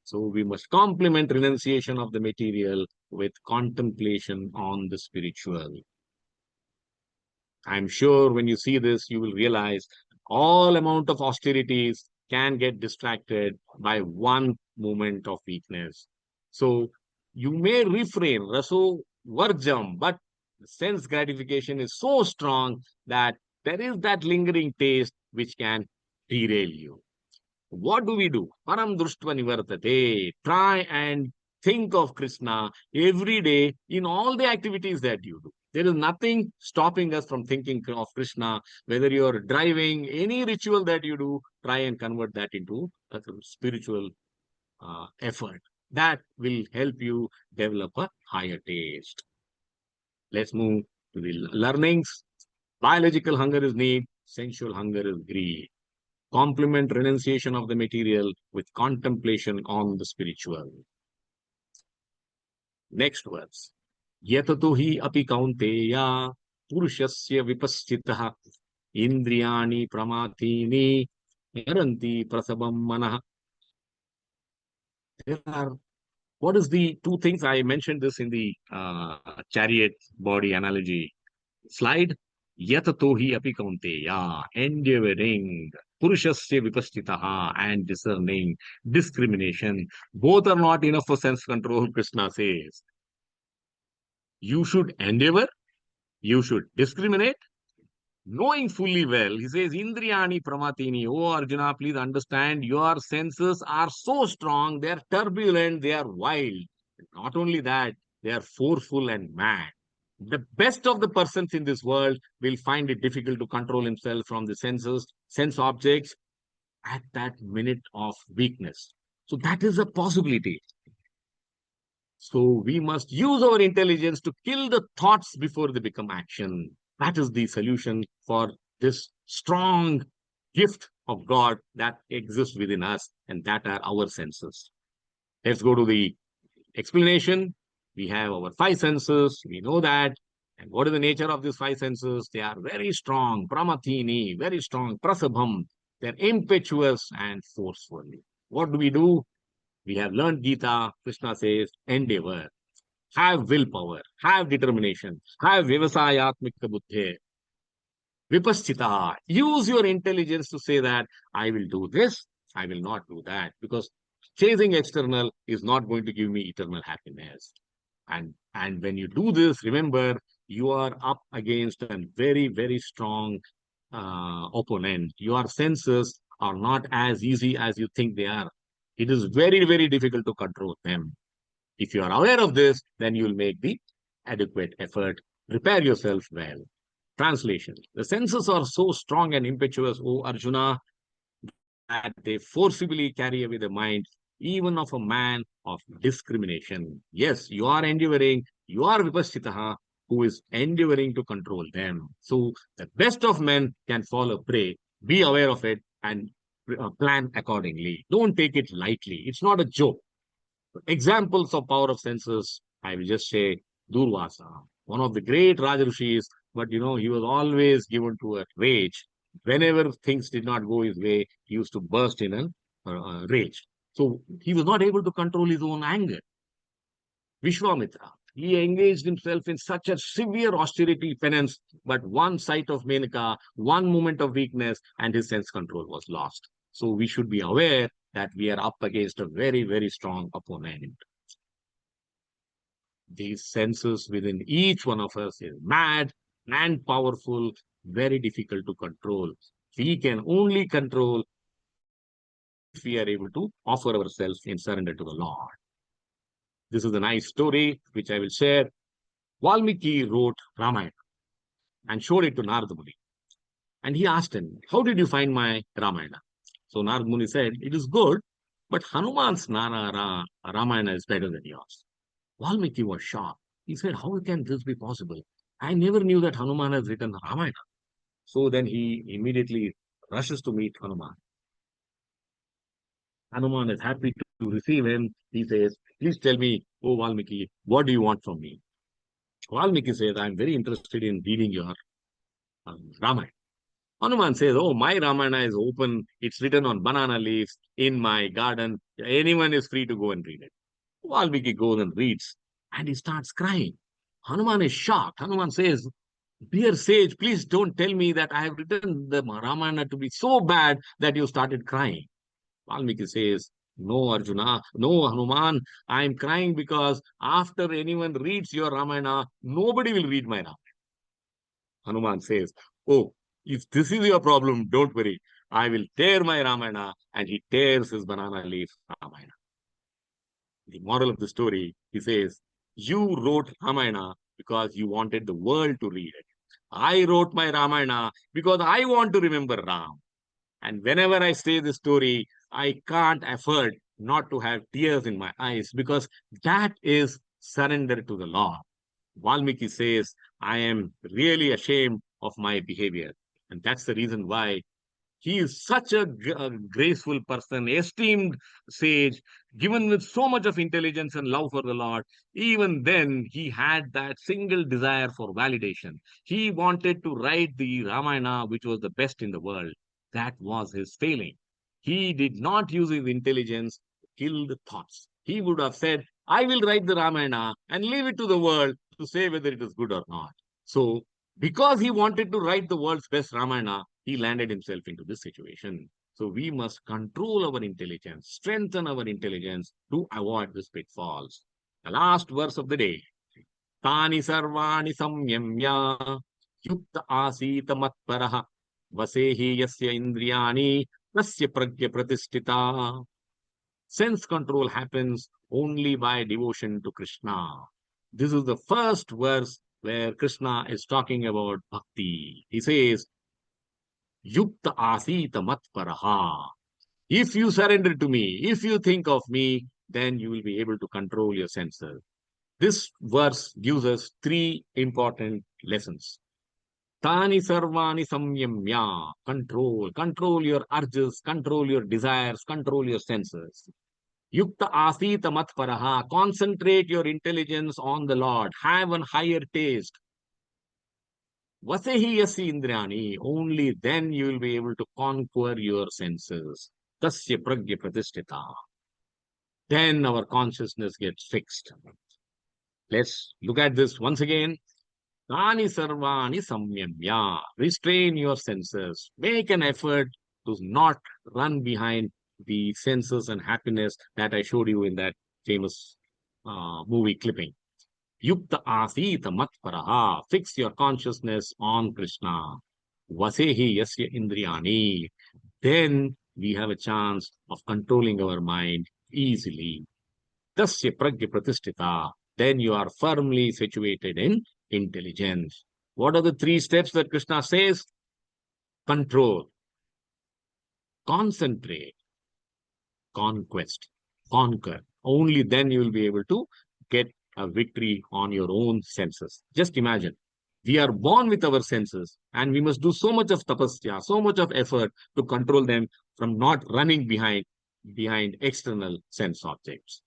So we must complement renunciation of the material with contemplation on the spiritual. I'm sure when you see this, you will realize all amount of austerities can get distracted by one moment of weakness. So you may refrain, raso varjam, but sense gratification is so strong that there is that lingering taste which can derail you. What do we do? Param društva nivartate. Try and think of Krishna every day in all the activities that you do. There is nothing stopping us from thinking of Krishna. Whether you're driving, any ritual that you do, try and convert that into a spiritual effort. That will help you develop a higher taste. Let's move to the learnings. Biological hunger is need, sensual hunger is greed. Complement renunciation of the material with contemplation on the spiritual. Next verse. Yatato hi api kaunteya purushasya vipaschitah indriyani pramatini yaranti prasabam manah. There are, what is the two things I mentioned this in the chariot body analogy slide? Yatatohi api kaunteya, endeavoring, purushasya vipastitaha, and discerning, discrimination. Both are not enough for sense control, Krishna says. You should endeavor, you should discriminate, knowing fully well. He says, Indriyani pramatini. Oh, Arjuna, please understand, your senses are so strong, they are turbulent, they are wild. Not only that, they are forceful and mad. The best of the persons in this world will find it difficult to control himself from the senses, sense objects at that minute of weakness. So that is a possibility. So we must use our intelligence to kill the thoughts before they become action. That is the solution for this strong gift of God that exists within us, and that are our senses. Let's go to the explanation. We have our five senses, we know that. And what is the nature of these five senses? They are very strong, pramathini, very strong, prasabham. They're impetuous and forceful. What do we do? We have learned Gita. Krishna says, endeavor, have willpower, have determination, have vivasayatmika buddhi, vipaschita. Use your intelligence to say that I will do this, I will not do that, because chasing external is not going to give me eternal happiness. And when you do this, remember, you are up against a very, very strong opponent. Your senses are not as easy as you think they are. It is very, very difficult to control them. If you are aware of this, then you will make the adequate effort. Prepare yourself well. Translation. The senses are so strong and impetuous, O Arjuna, that they forcibly carry away the mind, even of a man of discrimination. Yes, you are endeavoring, you are vipaschitaha, who is endeavoring to control them. So the best of men can fall a prey. Be aware of it and plan accordingly. Don't take it lightly. It's not a joke. Examples of power of senses, I will just say Durvasa, one of the great Rajarishis, but he was always given to a rage. Whenever things did not go his way, he used to burst in a rage. So he was not able to control his own anger. Vishwamitra, he engaged himself in such a severe austerity penance, but one sight of Menaka, one moment of weakness, and his sense control was lost. So we should be aware that we are up against a very, very strong opponent. These senses within each one of us is mad and powerful, very difficult to control. We can only control if we are able to offer ourselves in surrender to the Lord. This is a nice story which I will share. Valmiki wrote Ramayana and showed it to Narada Muni. And he asked him, how did you find my Ramayana? So Narada Muni said, it is good, but Hanuman's Ramayana is better than yours. Valmiki was shocked. He said, how can this be possible? I never knew that Hanuman has written Ramayana. So then he immediately rushes to meet Hanuman. Hanuman is happy to receive him. He says, please tell me, oh Valmiki, what do you want from me? Valmiki says, I'm very interested in reading your Ramayana. Hanuman says, oh, my Ramayana is open. It's written on banana leaves in my garden. Anyone is free to go and read it. Valmiki goes and reads, and he starts crying. Hanuman is shocked. Hanuman says, dear sage, please don't tell me that I have written the Ramayana to be so bad that you started crying. Valmiki says, no, Arjuna, no, Hanuman, I am crying because after anyone reads your Ramayana, nobody will read my Ramayana. Hanuman says, oh, if this is your problem, don't worry. I will tear my Ramayana. And he tears his banana leaf Ramayana. The moral of the story, he says, you wrote Ramayana because you wanted the world to read it. I wrote my Ramayana because I want to remember Ram. And whenever I say this story, I can't afford not to have tears in my eyes because that is surrender to the Lord. Valmiki says, I am really ashamed of my behavior. And that's the reason why he is such a graceful person, esteemed sage, given with so much of intelligence and love for the Lord. Even then, he had that single desire for validation. He wanted to write the Ramayana, which was the best in the world. That was his failing. He did not use his intelligence to kill the thoughts. He would have said, I will write the Ramayana and leave it to the world to say whether it is good or not. So, because he wanted to write the world's best Ramayana, he landed himself into this situation. So we must control our intelligence, strengthen our intelligence to avoid these pitfalls. The last verse of the day. Tani sarvani samyamya yukta asita matparaha vasehi yasya indriyani tasya pragya pratisthita. Sense control happens only by devotion to Krishna. This is the first verse where Krishna is talking about bhakti. He says, Yukta asita matparaha. If you surrender to me, if you think of me, then you will be able to control your senses. This verse gives us three important lessons. Tani sarvani samyamya. Control your urges, control your desires, control your senses. Yukta asita matparaha. Concentrate your intelligence on the Lord. Have a higher taste. Vasehi yasi indrani. Only then you will be able to conquer your senses. Tasya pragya pratisthita. Then our consciousness gets fixed. Let's look at this once again. Tani sarvani samyamya. Restrain your senses. Make an effort to not run behind the senses and happiness that I showed you in that famous movie clipping. Yukta asita matparaha. Fix your consciousness on Krishna. Vasehi yasya indriyani. Then we have a chance of controlling our mind easily. Tasya pragya pratisthita. Then you are firmly situated in intelligence. What are the three steps that Krishna says? Control, concentrate, conquest, conquer. Only then you will be able to get a victory on your own senses. Just imagine, we are born with our senses and we must do so much of tapasya, so much of effort to control them from not running behind external sense objects.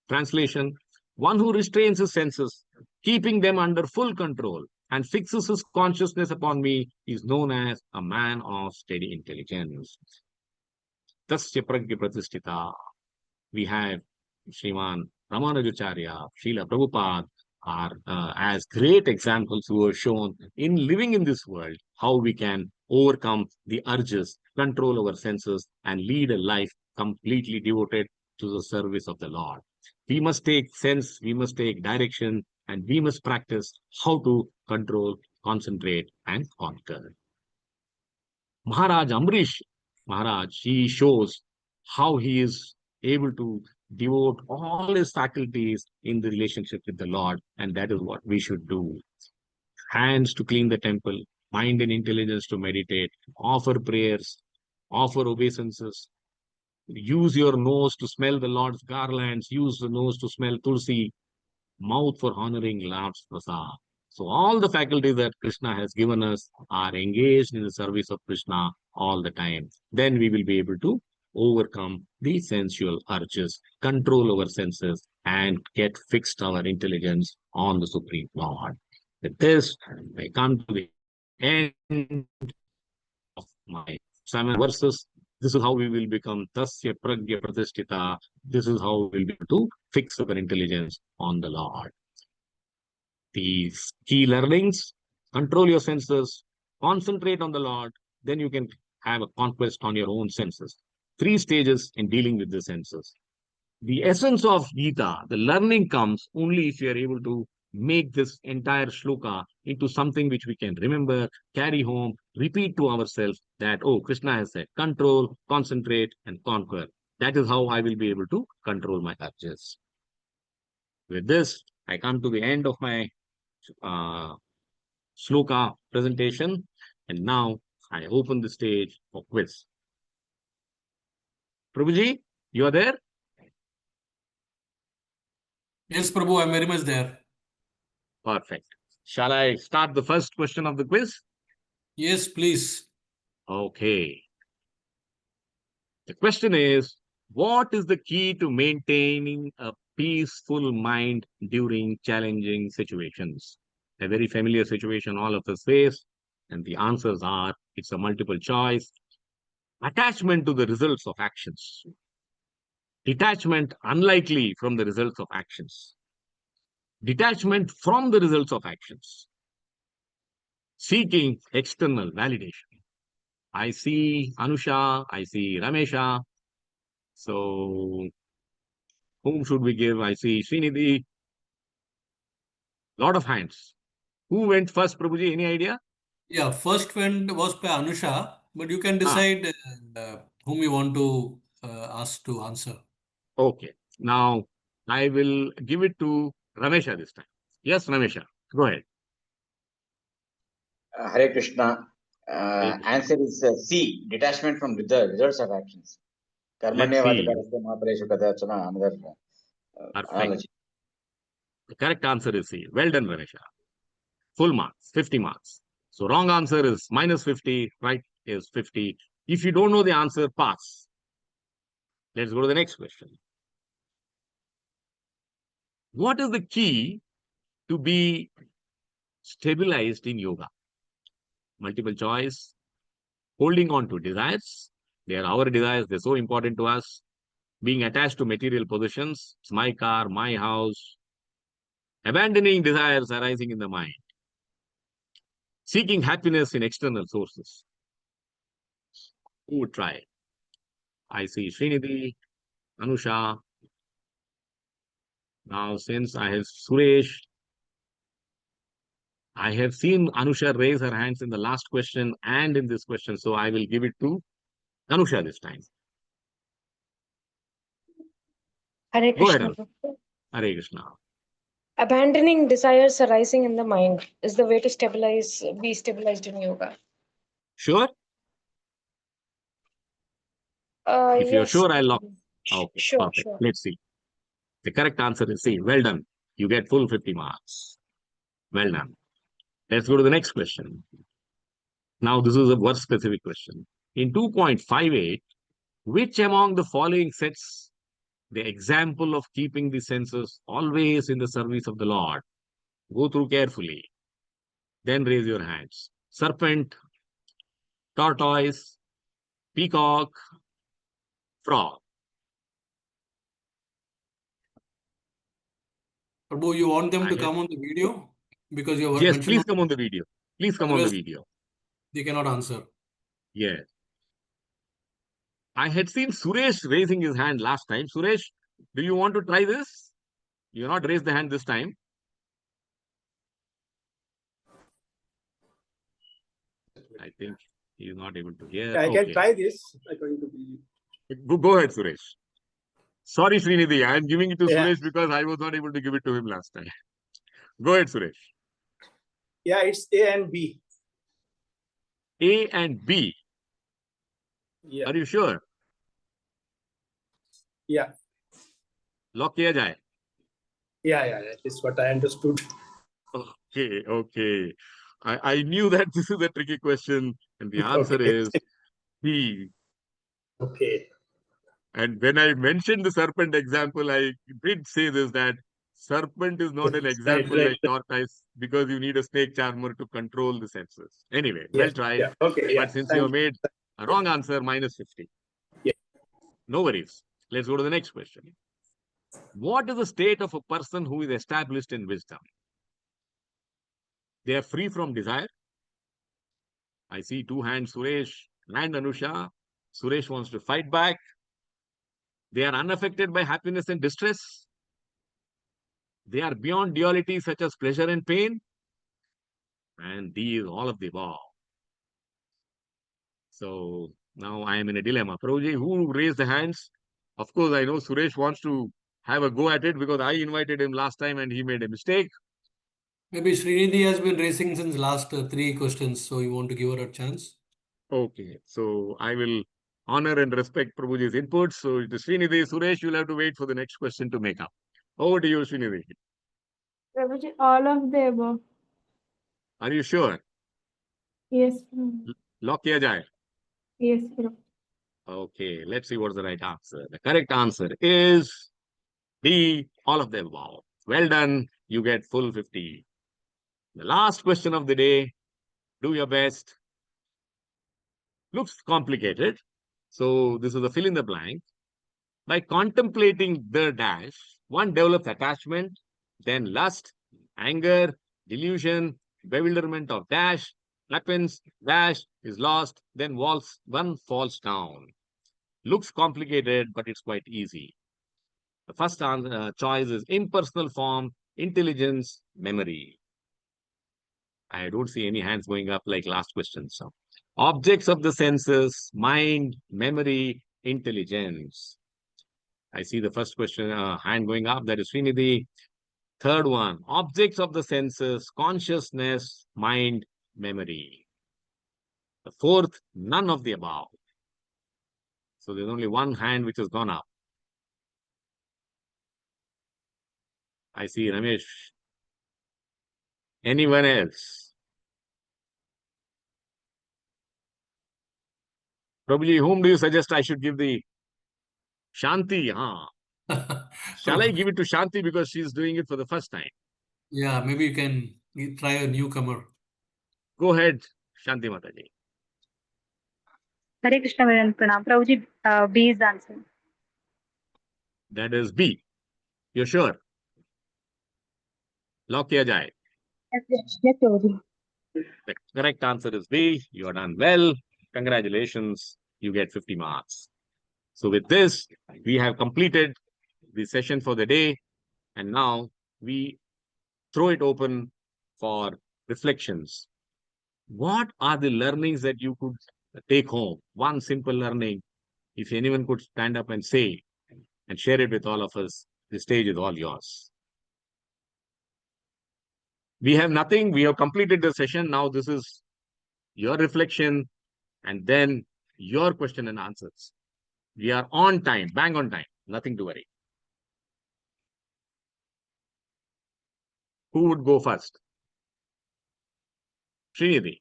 Translation: one who restrains his senses, keeping them under full control, and fixes his consciousness upon me is known as a man of steady intelligence. Tasya pragya pratisthita. We have Sriman Ramanujacharya, Srila Prabhupada are as great examples who are shown in living in this world how we can overcome the urges, control our senses, and lead a life completely devoted to the service of the Lord. We must take sense, we must take direction, and we must practice how to control, concentrate, and conquer. Maharaj Amrish Maharaj, he shows how he is able to devote all his faculties in the relationship with the Lord, and that is what we should do. Hands to clean the temple, mind and intelligence to meditate, offer prayers, offer obeisances, use your nose to smell the Lord's garlands, use the nose to smell tulsi, mouth for honoring Lord's prasad. So all the faculties that Krishna has given us are engaged in the service of Krishna all the time. Then we will be able to overcome the sensual urges, control our senses, and get fixed our intelligence on the Supreme Lord. With this, I come to the end of my 7 verses. This is how we will become tasya pragya pratisthita. This is how we will be able to fix our intelligence on the Lord. These key learnings: control your senses, concentrate on the Lord, then you can have a conquest on your own senses. 3 stages in dealing with the senses. The essence of Gita, the learning comes only if you are able to make this entire shloka into something which we can remember, carry home, repeat to ourselves that, oh, Krishna has said, control, concentrate, and conquer. That is how I will be able to control my urges. With this, I come to the end of my uh, shloka presentation. And now I open the stage for quiz. Prabhuji, you are there? Yes, Prabhu, I'm very much there. Perfect. Shall I start the first question of the quiz? Yes, please. Okay. The question is, what is the key to maintaining a peaceful mind during challenging situations? A very familiar situation all of us face. And the answers are, it's a multiple choice. Attachment to the results of actions. Detachment unlikely from the results of actions. Detachment from the results of actions. Seeking external validation. I see Anusha, I see Ramesha. So, whom should we give? I see Srinidhi. Lot of hands. Who went first, Prabhuji? Any idea? Yeah, first one was by Anusha, but you can Ah, decide whom you want to ask to answer. okay. Now, I will give it to Ramesha this time. Yes, Ramesha. Go ahead. Hare Krishna. Hare Krishna. Answer is C. Detachment from the results of actions. Let's Karmanya see. vadikarasya mahapareshu kadachana. Another Perfect. analogy. The correct answer is C. Well done, Ramesha. Full marks, 50 marks. So, wrong answer is minus 50, right is 50. If you don't know the answer, pass. Let's go to the next question. What is the key to be stabilized in yoga? Multiple choice. Holding on to desires. They are our desires. They're so important to us. Being attached to material possessions. It's my car, my house. Abandoning desires arising in the mind. Seeking happiness in external sources. Who would try? I see Srinidhi, Anusha. Now, since I have Suresh, I have seen Anusha raise her hands in the last question and in this question. So I will give it to Anusha this time. Hare Go ahead, Krishna. Anusha. Hare Krishna. Abandoning desires arising in the mind is the way to be stabilized in yoga. Sure? If you're Yes. sure, I'll lock. Okay, Sure, perfect. sure. Let's see. The correct answer is C. Well done. You get full 50 marks. Well done. Let's go to the next question. Now, this is a verse specific question. In 2.58, which among the following sets the example of keeping the senses always in the service of the Lord? Go through carefully. Then raise your hands. Serpent, tortoise, peacock, frog. Prabhu, you want them I to had, come on the video because you have yes, mentioned please on, come on the video. Please come on the otherwise video. they cannot answer. Yes. I had seen Suresh raising his hand last time. Suresh, do you want to try this? You not raise the hand this time. I think he is not able to hear. I can Okay. try this according to the. Go ahead, Suresh. Sorry, Srinidhi. I am giving it to Yeah, Suresh because I was not able to give it to him last time. Go ahead, Suresh. yeah, it's A and B. A and B. Yeah, Are you sure? yeah, Lock किया जाए. yeah. That is what I understood. Okay. I knew that this is a tricky question, and the answer Okay. is B. Okay. And when I mentioned the serpent example, I did say this, that serpent is not an Right. example Right. like tortoise because you need a snake charmer to control the senses. Anyway, well Yes. tried. Yeah. Okay. Yeah. But since you Thank have you. made a wrong answer, minus 50. Yeah. No worries. Let's go to the next question. What is the state of a person who is established in wisdom? They are free from desire. I see two hands, Suresh and Anusha. Suresh wants to fight back. They are unaffected by happiness and distress. They are beyond duality such as pleasure and pain. And D is all of the above. So now I am in a dilemma. Prabhuji, who raised the hands? Of course, I know Suresh wants to have a go at it because I invited him last time and he made a mistake. Maybe Srinidhi has been racing since last three questions, so you want to give her a chance? Okay, so I will honor and respect Prabhuji's input. So it is Srinidhi. Suresh, you'll have to wait for the next question to make up. Over to you, Srinidhi. Prabhuji, all of the above. Are you sure? Yes, Lock kiya jaye. yes, Prabhuji. Okay, let's see what's the right answer. The correct answer is D, all of the above. Well done. You get full 50. The last question of the day. Do your best. Looks complicated. So this is a fill in the blank. By contemplating the dash, one develops attachment, then lust, anger, delusion, bewilderment of dash, happens, dash is lost, then one falls down. Looks complicated, but it's quite easy. The first choice is impersonal form, intelligence, memory. I don't see any hands going up like last question. So, objects of the senses, mind, memory, intelligence. I see the first question, hand going up. That is Srinidhi. Third one, objects of the senses, consciousness, mind, memory. The fourth, none of the above. So there's only one hand which has gone up. I see Ramesh. Anyone else? Probably, whom do you suggest I should give the Shanti? Huh? Shall I give it to Shanti because she's doing it for the first time? Yeah, maybe you can try a newcomer. Go ahead, Shanti Mataji. Hare Krishna Varan Pranam. Prabhuji, B is the answer. That is B. You're sure? Lock kiya jaye. Yes, Prabhuji. The correct answer is B. You are done well. Congratulations. You get 50 marks. So with this, we have completed the session for the day. And now we throw it open for reflections. What are the learnings that you could take home? One simple learning. If anyone could stand up and say and share it with all of us, the stage is all yours. We have nothing. We have completed the session. Now this is your reflection and then your question and answers. We are on time, bang on time. Nothing to worry. Who would go first? Srinidhi.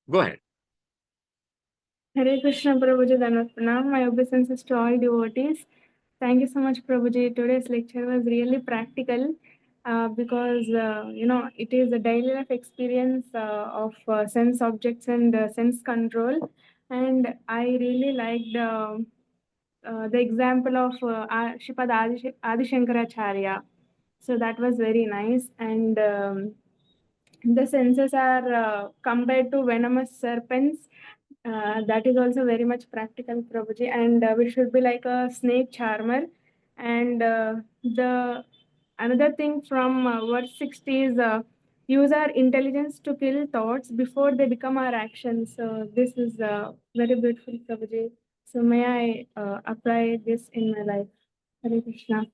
Go ahead. Hare Krishna Prabhuji Dhanvat Pranam. My obeisances to all devotees. Thank you so much, Prabhuji. Today's lecture was really practical because it is a daily life experience of sense objects and sense control. And I really liked the example of Shripad Adi Shankaracharya. So that was very nice. And the senses are compared to venomous serpents. That is also very much practical, Prabhuji. And we should be like a snake charmer. And the another thing from verse 60 is use our intelligence to kill thoughts before they become our actions. So this is very beautiful, Prabhuji. So may I apply this in my life? Hare Krishna.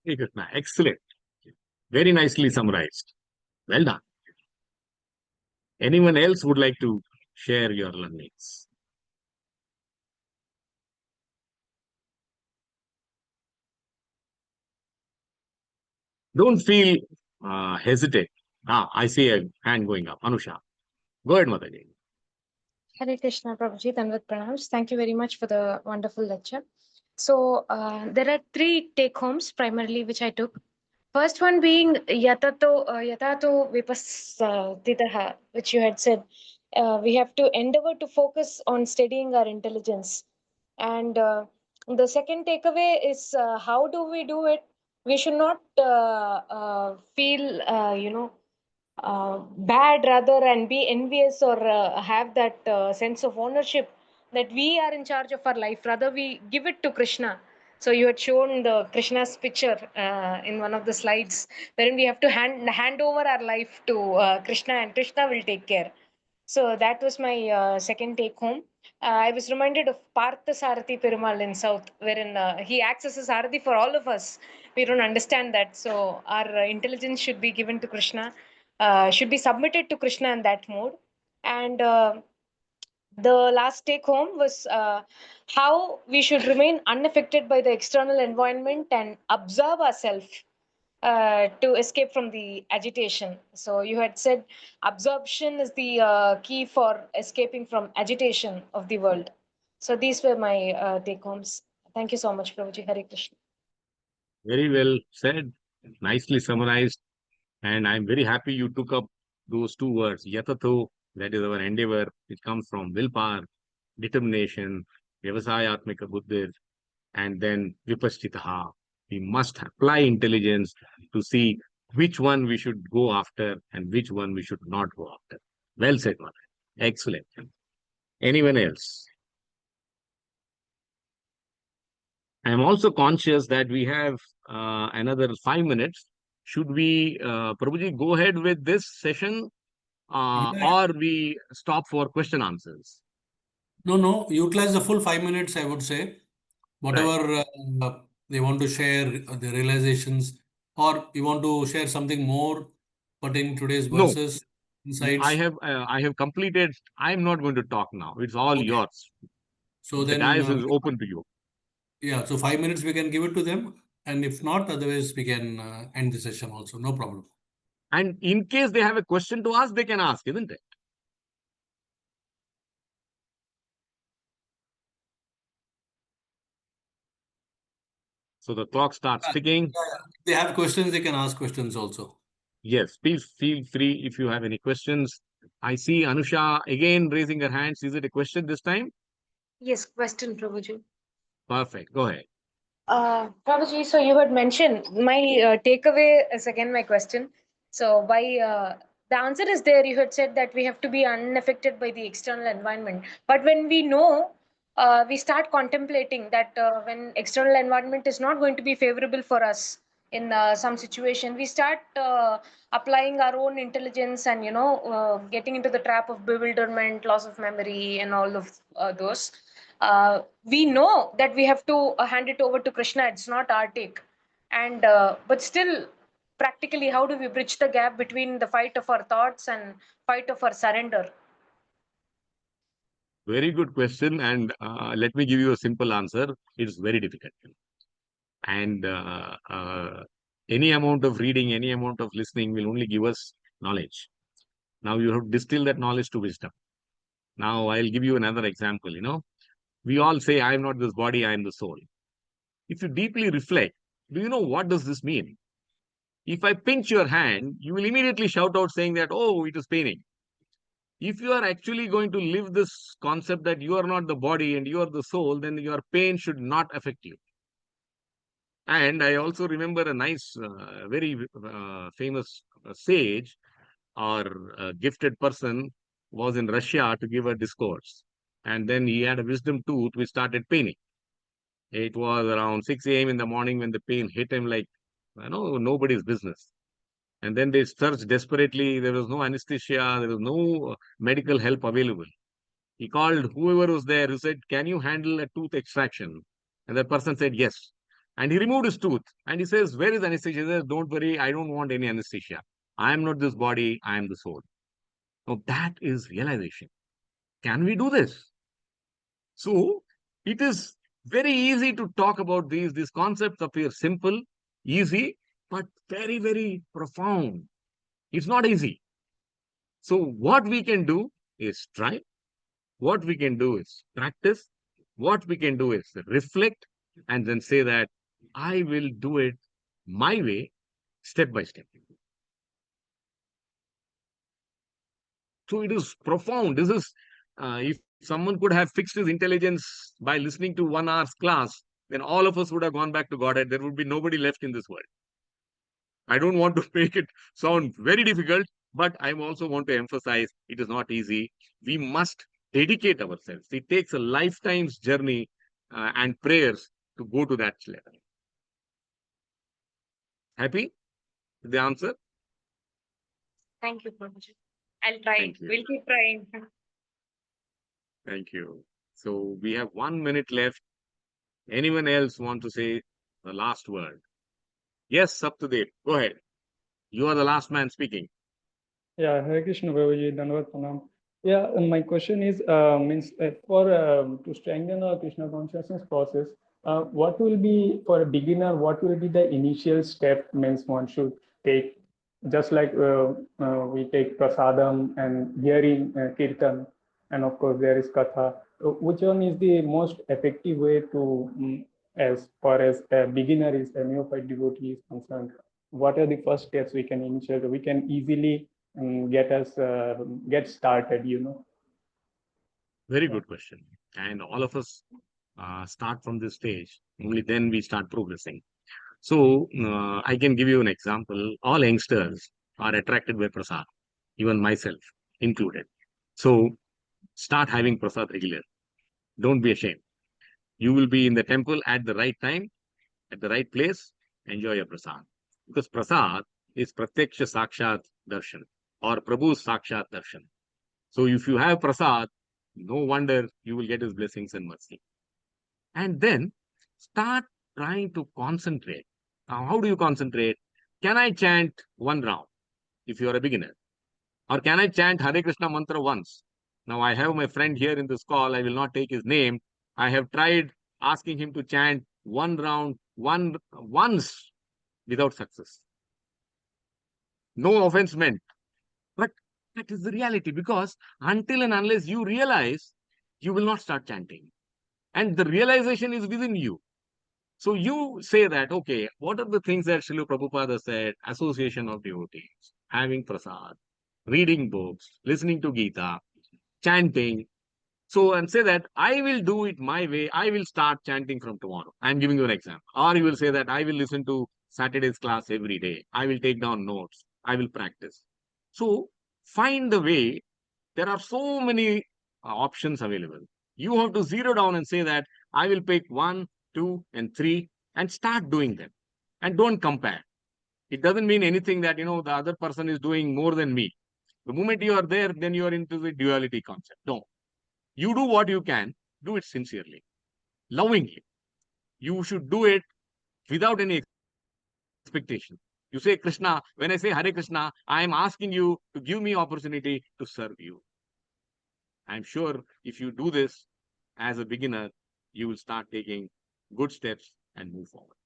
Hey, Krishna. Excellent. Very nicely summarized. Well done. Anyone else would like to share your learnings? Don't feel hesitate. I see a hand going up. Anusha, go ahead, Mataji. Hare Krishna, Prabhuji, Danvat Pranams. Thank you very much for the wonderful lecture. So, there are three take homes primarily which I took. First one being yatato vipassititaha, which you had said. We have to endeavor to focus on steadying our intelligence. And the second takeaway is how do we do it? We should not feel, bad rather and be envious or have that sense of ownership that we are in charge of our life. Rather, we give it to Krishna. So you had shown the Krishna's picture in one of the slides, wherein we have to hand over our life to Krishna, and Krishna will take care. So that was my second take home. I was reminded of Partha Sarathi Perumal in South, wherein he acts as a Sarathi for all of us. We don't understand that. So our intelligence should be given to Krishna, should be submitted to Krishna in that mode. And the last take home was how we should remain unaffected by the external environment and observe ourselves to escape from the agitation. So you had said absorption is the key for escaping from agitation of the world. So these were my take homes. Thank you so much, Prabhuji. Hare Krishna. Very well said, nicely summarized. And I'm very happy you took up those two words, yatato, that is our endeavor, which comes from willpower, determination, vyavasayatmika buddhi, and then vipassitaha. We must apply intelligence to see which one we should go after and which one we should not go after. Well said, Mother. Excellent. Anyone else? I'm also conscious that we have another 5 minutes. Should we, Prabhuji, go ahead with this session or we stop for question answers? No, utilize the full 5 minutes, I would say. Whatever they want to share, the realizations, or you want to share something more pertaining today's No, verses, insights. I have completed. I'm not going to talk now. It's all Okay. yours. So The then, dais is open to you. yeah, so 5 minutes we can give it to them. And if not, otherwise we can end the session also. No problem. And in case they have a question to ask, they can ask, isn't it? So the clock starts ticking. If they have questions, they can ask questions also. Yes, please feel free if you have any questions. I see Anusha again raising her hands. Is it a question this time? Yes, question, Prabhuji. Perfect. Go ahead. Prabhuji, so you had mentioned my takeaway is again my question. So by the answer is there. You had said that we have to be unaffected by the external environment. But when we know, we start contemplating that when external environment is not going to be favorable for us in some situation, we start applying our own intelligence and getting into the trap of bewilderment, loss of memory, and all of those. We know that we have to hand it over to Krishna. It's not our take, and but still, practically, how do we bridge the gap between the fight of our thoughts and fight of our surrender? Very good question. And let me give you a simple answer. It's very difficult. And any amount of reading, any amount of listening will only give us knowledge. Now you have to distill that knowledge to wisdom. Now I'll give you another example. We all say, I am not this body, I am the soul. If you deeply reflect, do you know what does this mean? If I pinch your hand, you will immediately shout out saying that, oh, it is paining. If you are actually going to live this concept that you are not the body and you are the soul, then your pain should not affect you. And I also remember a nice, very famous sage or gifted person was in Russia to give a discourse. And then he had a wisdom tooth which started paining. It was around 6 a.m. in the morning when the pain hit him like, nobody's business. And then they searched desperately. There was no anesthesia. There was no medical help available. He called whoever was there who said, can you handle a tooth extraction? And that person said, yes. And he removed his tooth. And he says, where is anesthesia? He says, don't worry. I don't want any anesthesia. I am not this body. I am the soul. Now that is realization. Can we do this? So it is very easy to talk about these. These concepts appear simple, easy, but very, very profound. It's not easy. So, what we can do is try, what we can do is practice, what we can do is reflect, and then say that I will do it my way, step by step. So it is profound. This is, if someone could have fixed his intelligence by listening to 1 hour's class, then all of us would have gone back to Godhead. There would be nobody left in this world. I don't want to make it sound very difficult, but I also want to emphasize it is not easy. We must dedicate ourselves. It takes a lifetime's journey and prayers to go to that level. Happy with the answer? Thank you, Prabhuji. I'll try. Thank you. We'll keep trying. Thank you. So we have 1 minute left. Anyone else want to say the last word? Yes, Saptadev, go ahead. You are the last man speaking. Yeah, Hare Krishna, Prabhuji, Dandavat Pranam. Yeah, my question is, means for to strengthen our Krishna consciousness process, what will be for a beginner? What will be the initial step means one should take? Just like we take prasadam and hearing kirtan, and of course there is katha. Which one is the most effective way to, as far as a beginner is, a neophyte devotee is concerned? What are the first steps we can initiate? We can easily get started, Very good question. And all of us start from this stage. Only then we start progressing. So I can give you an example. All youngsters are attracted by prasad, even myself included. So start having prasad regular. Don't be ashamed. You will be in the temple at the right time, at the right place. Enjoy your prasad. Because prasad is pratyaksha sakshat darshan or Prabhu's sakshat darshan. So if you have prasad, no wonder you will get his blessings and mercy. And then start trying to concentrate. Now, how do you concentrate? Can I chant 1 round if you are a beginner? Or can I chant Hare Krishna mantra once? Now, I have my friend here in this call. I will not take his name. I have tried asking him to chant 1 round once without success. No offense meant. But that is the reality, because until and unless you realize, you will not start chanting. And the realization is within you. So you say that, okay, what are the things that Srila Prabhupada said? Association of devotees, having prasad, reading books, listening to Gita, chanting. So, and say that I will do it my way. I will start chanting from tomorrow. I'm giving you an example. Or you will say that I will listen to Saturday's class every day. I will take down notes. I will practice. So find the way. There are so many options available. You have to zero down and say that I will pick 1, 2, and 3 and start doing them. And don't compare. It doesn't mean anything that, the other person is doing more than me. The moment you are there, then you are into the duality concept. No. You do what you can, do it sincerely, lovingly. You should do it without any expectation. You say, Krishna, when I say Hare Krishna, I am asking you to give me opportunity to serve you. I'm sure if you do this as a beginner, you will start taking good steps and move forward.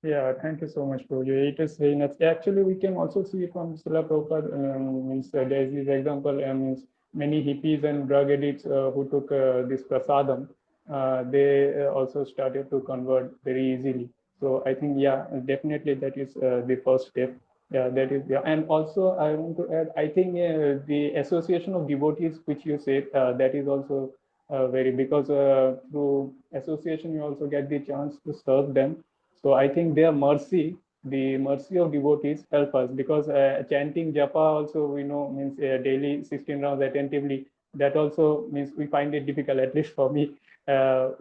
Yeah, thank you so much, Prabhuji. It is very nice. Actually, we can also see from Srila Prabhupada, means there is this example, means many hippies and drug addicts who took this prasadam, they also started to convert very easily. So I think, yeah, definitely that is the first step. Yeah, that is, yeah. And also I want to add, I think the association of devotees, which you said, that is also very, because through association, you also get the chance to serve them. So I think their mercy, the mercy of devotees help us, because chanting japa also, we know, means daily 16 rounds attentively. That also means we find it difficult, at least for me,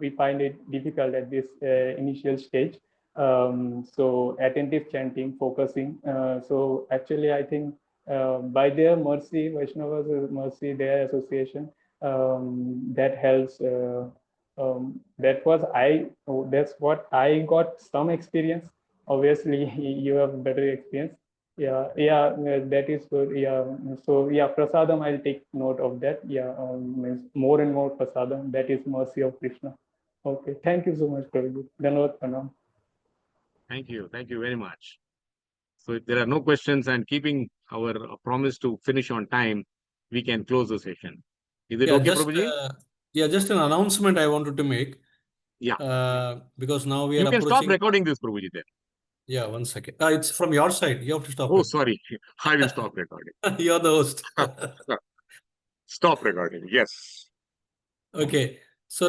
we find it difficult at this initial stage. So attentive chanting, focusing. So actually, I think by their mercy, Vaishnava's mercy, their association, that helps. That's what I got some experience. Obviously, you have better experience. Yeah, that is good. Yeah, so yeah, prasadam, I'll take note of that. Yeah, means more and more prasadam. That is mercy of Krishna. Okay, thank you so much, Prabhuji. Dhanavad Pranam. Thank you. Thank you very much. So if there are no questions and keeping our promise to finish on time, we can close the session. Is it Yeah, okay, just Prabhuji? just an announcement I wanted to make. Yeah. Because now we are You can stop approaching. recording this, Prabhuji, then. Yeah, 1 second. It's from your side. You have to stop Oh, it. sorry. I will stop recording. You're the host. Stop recording. Yes. Okay. So now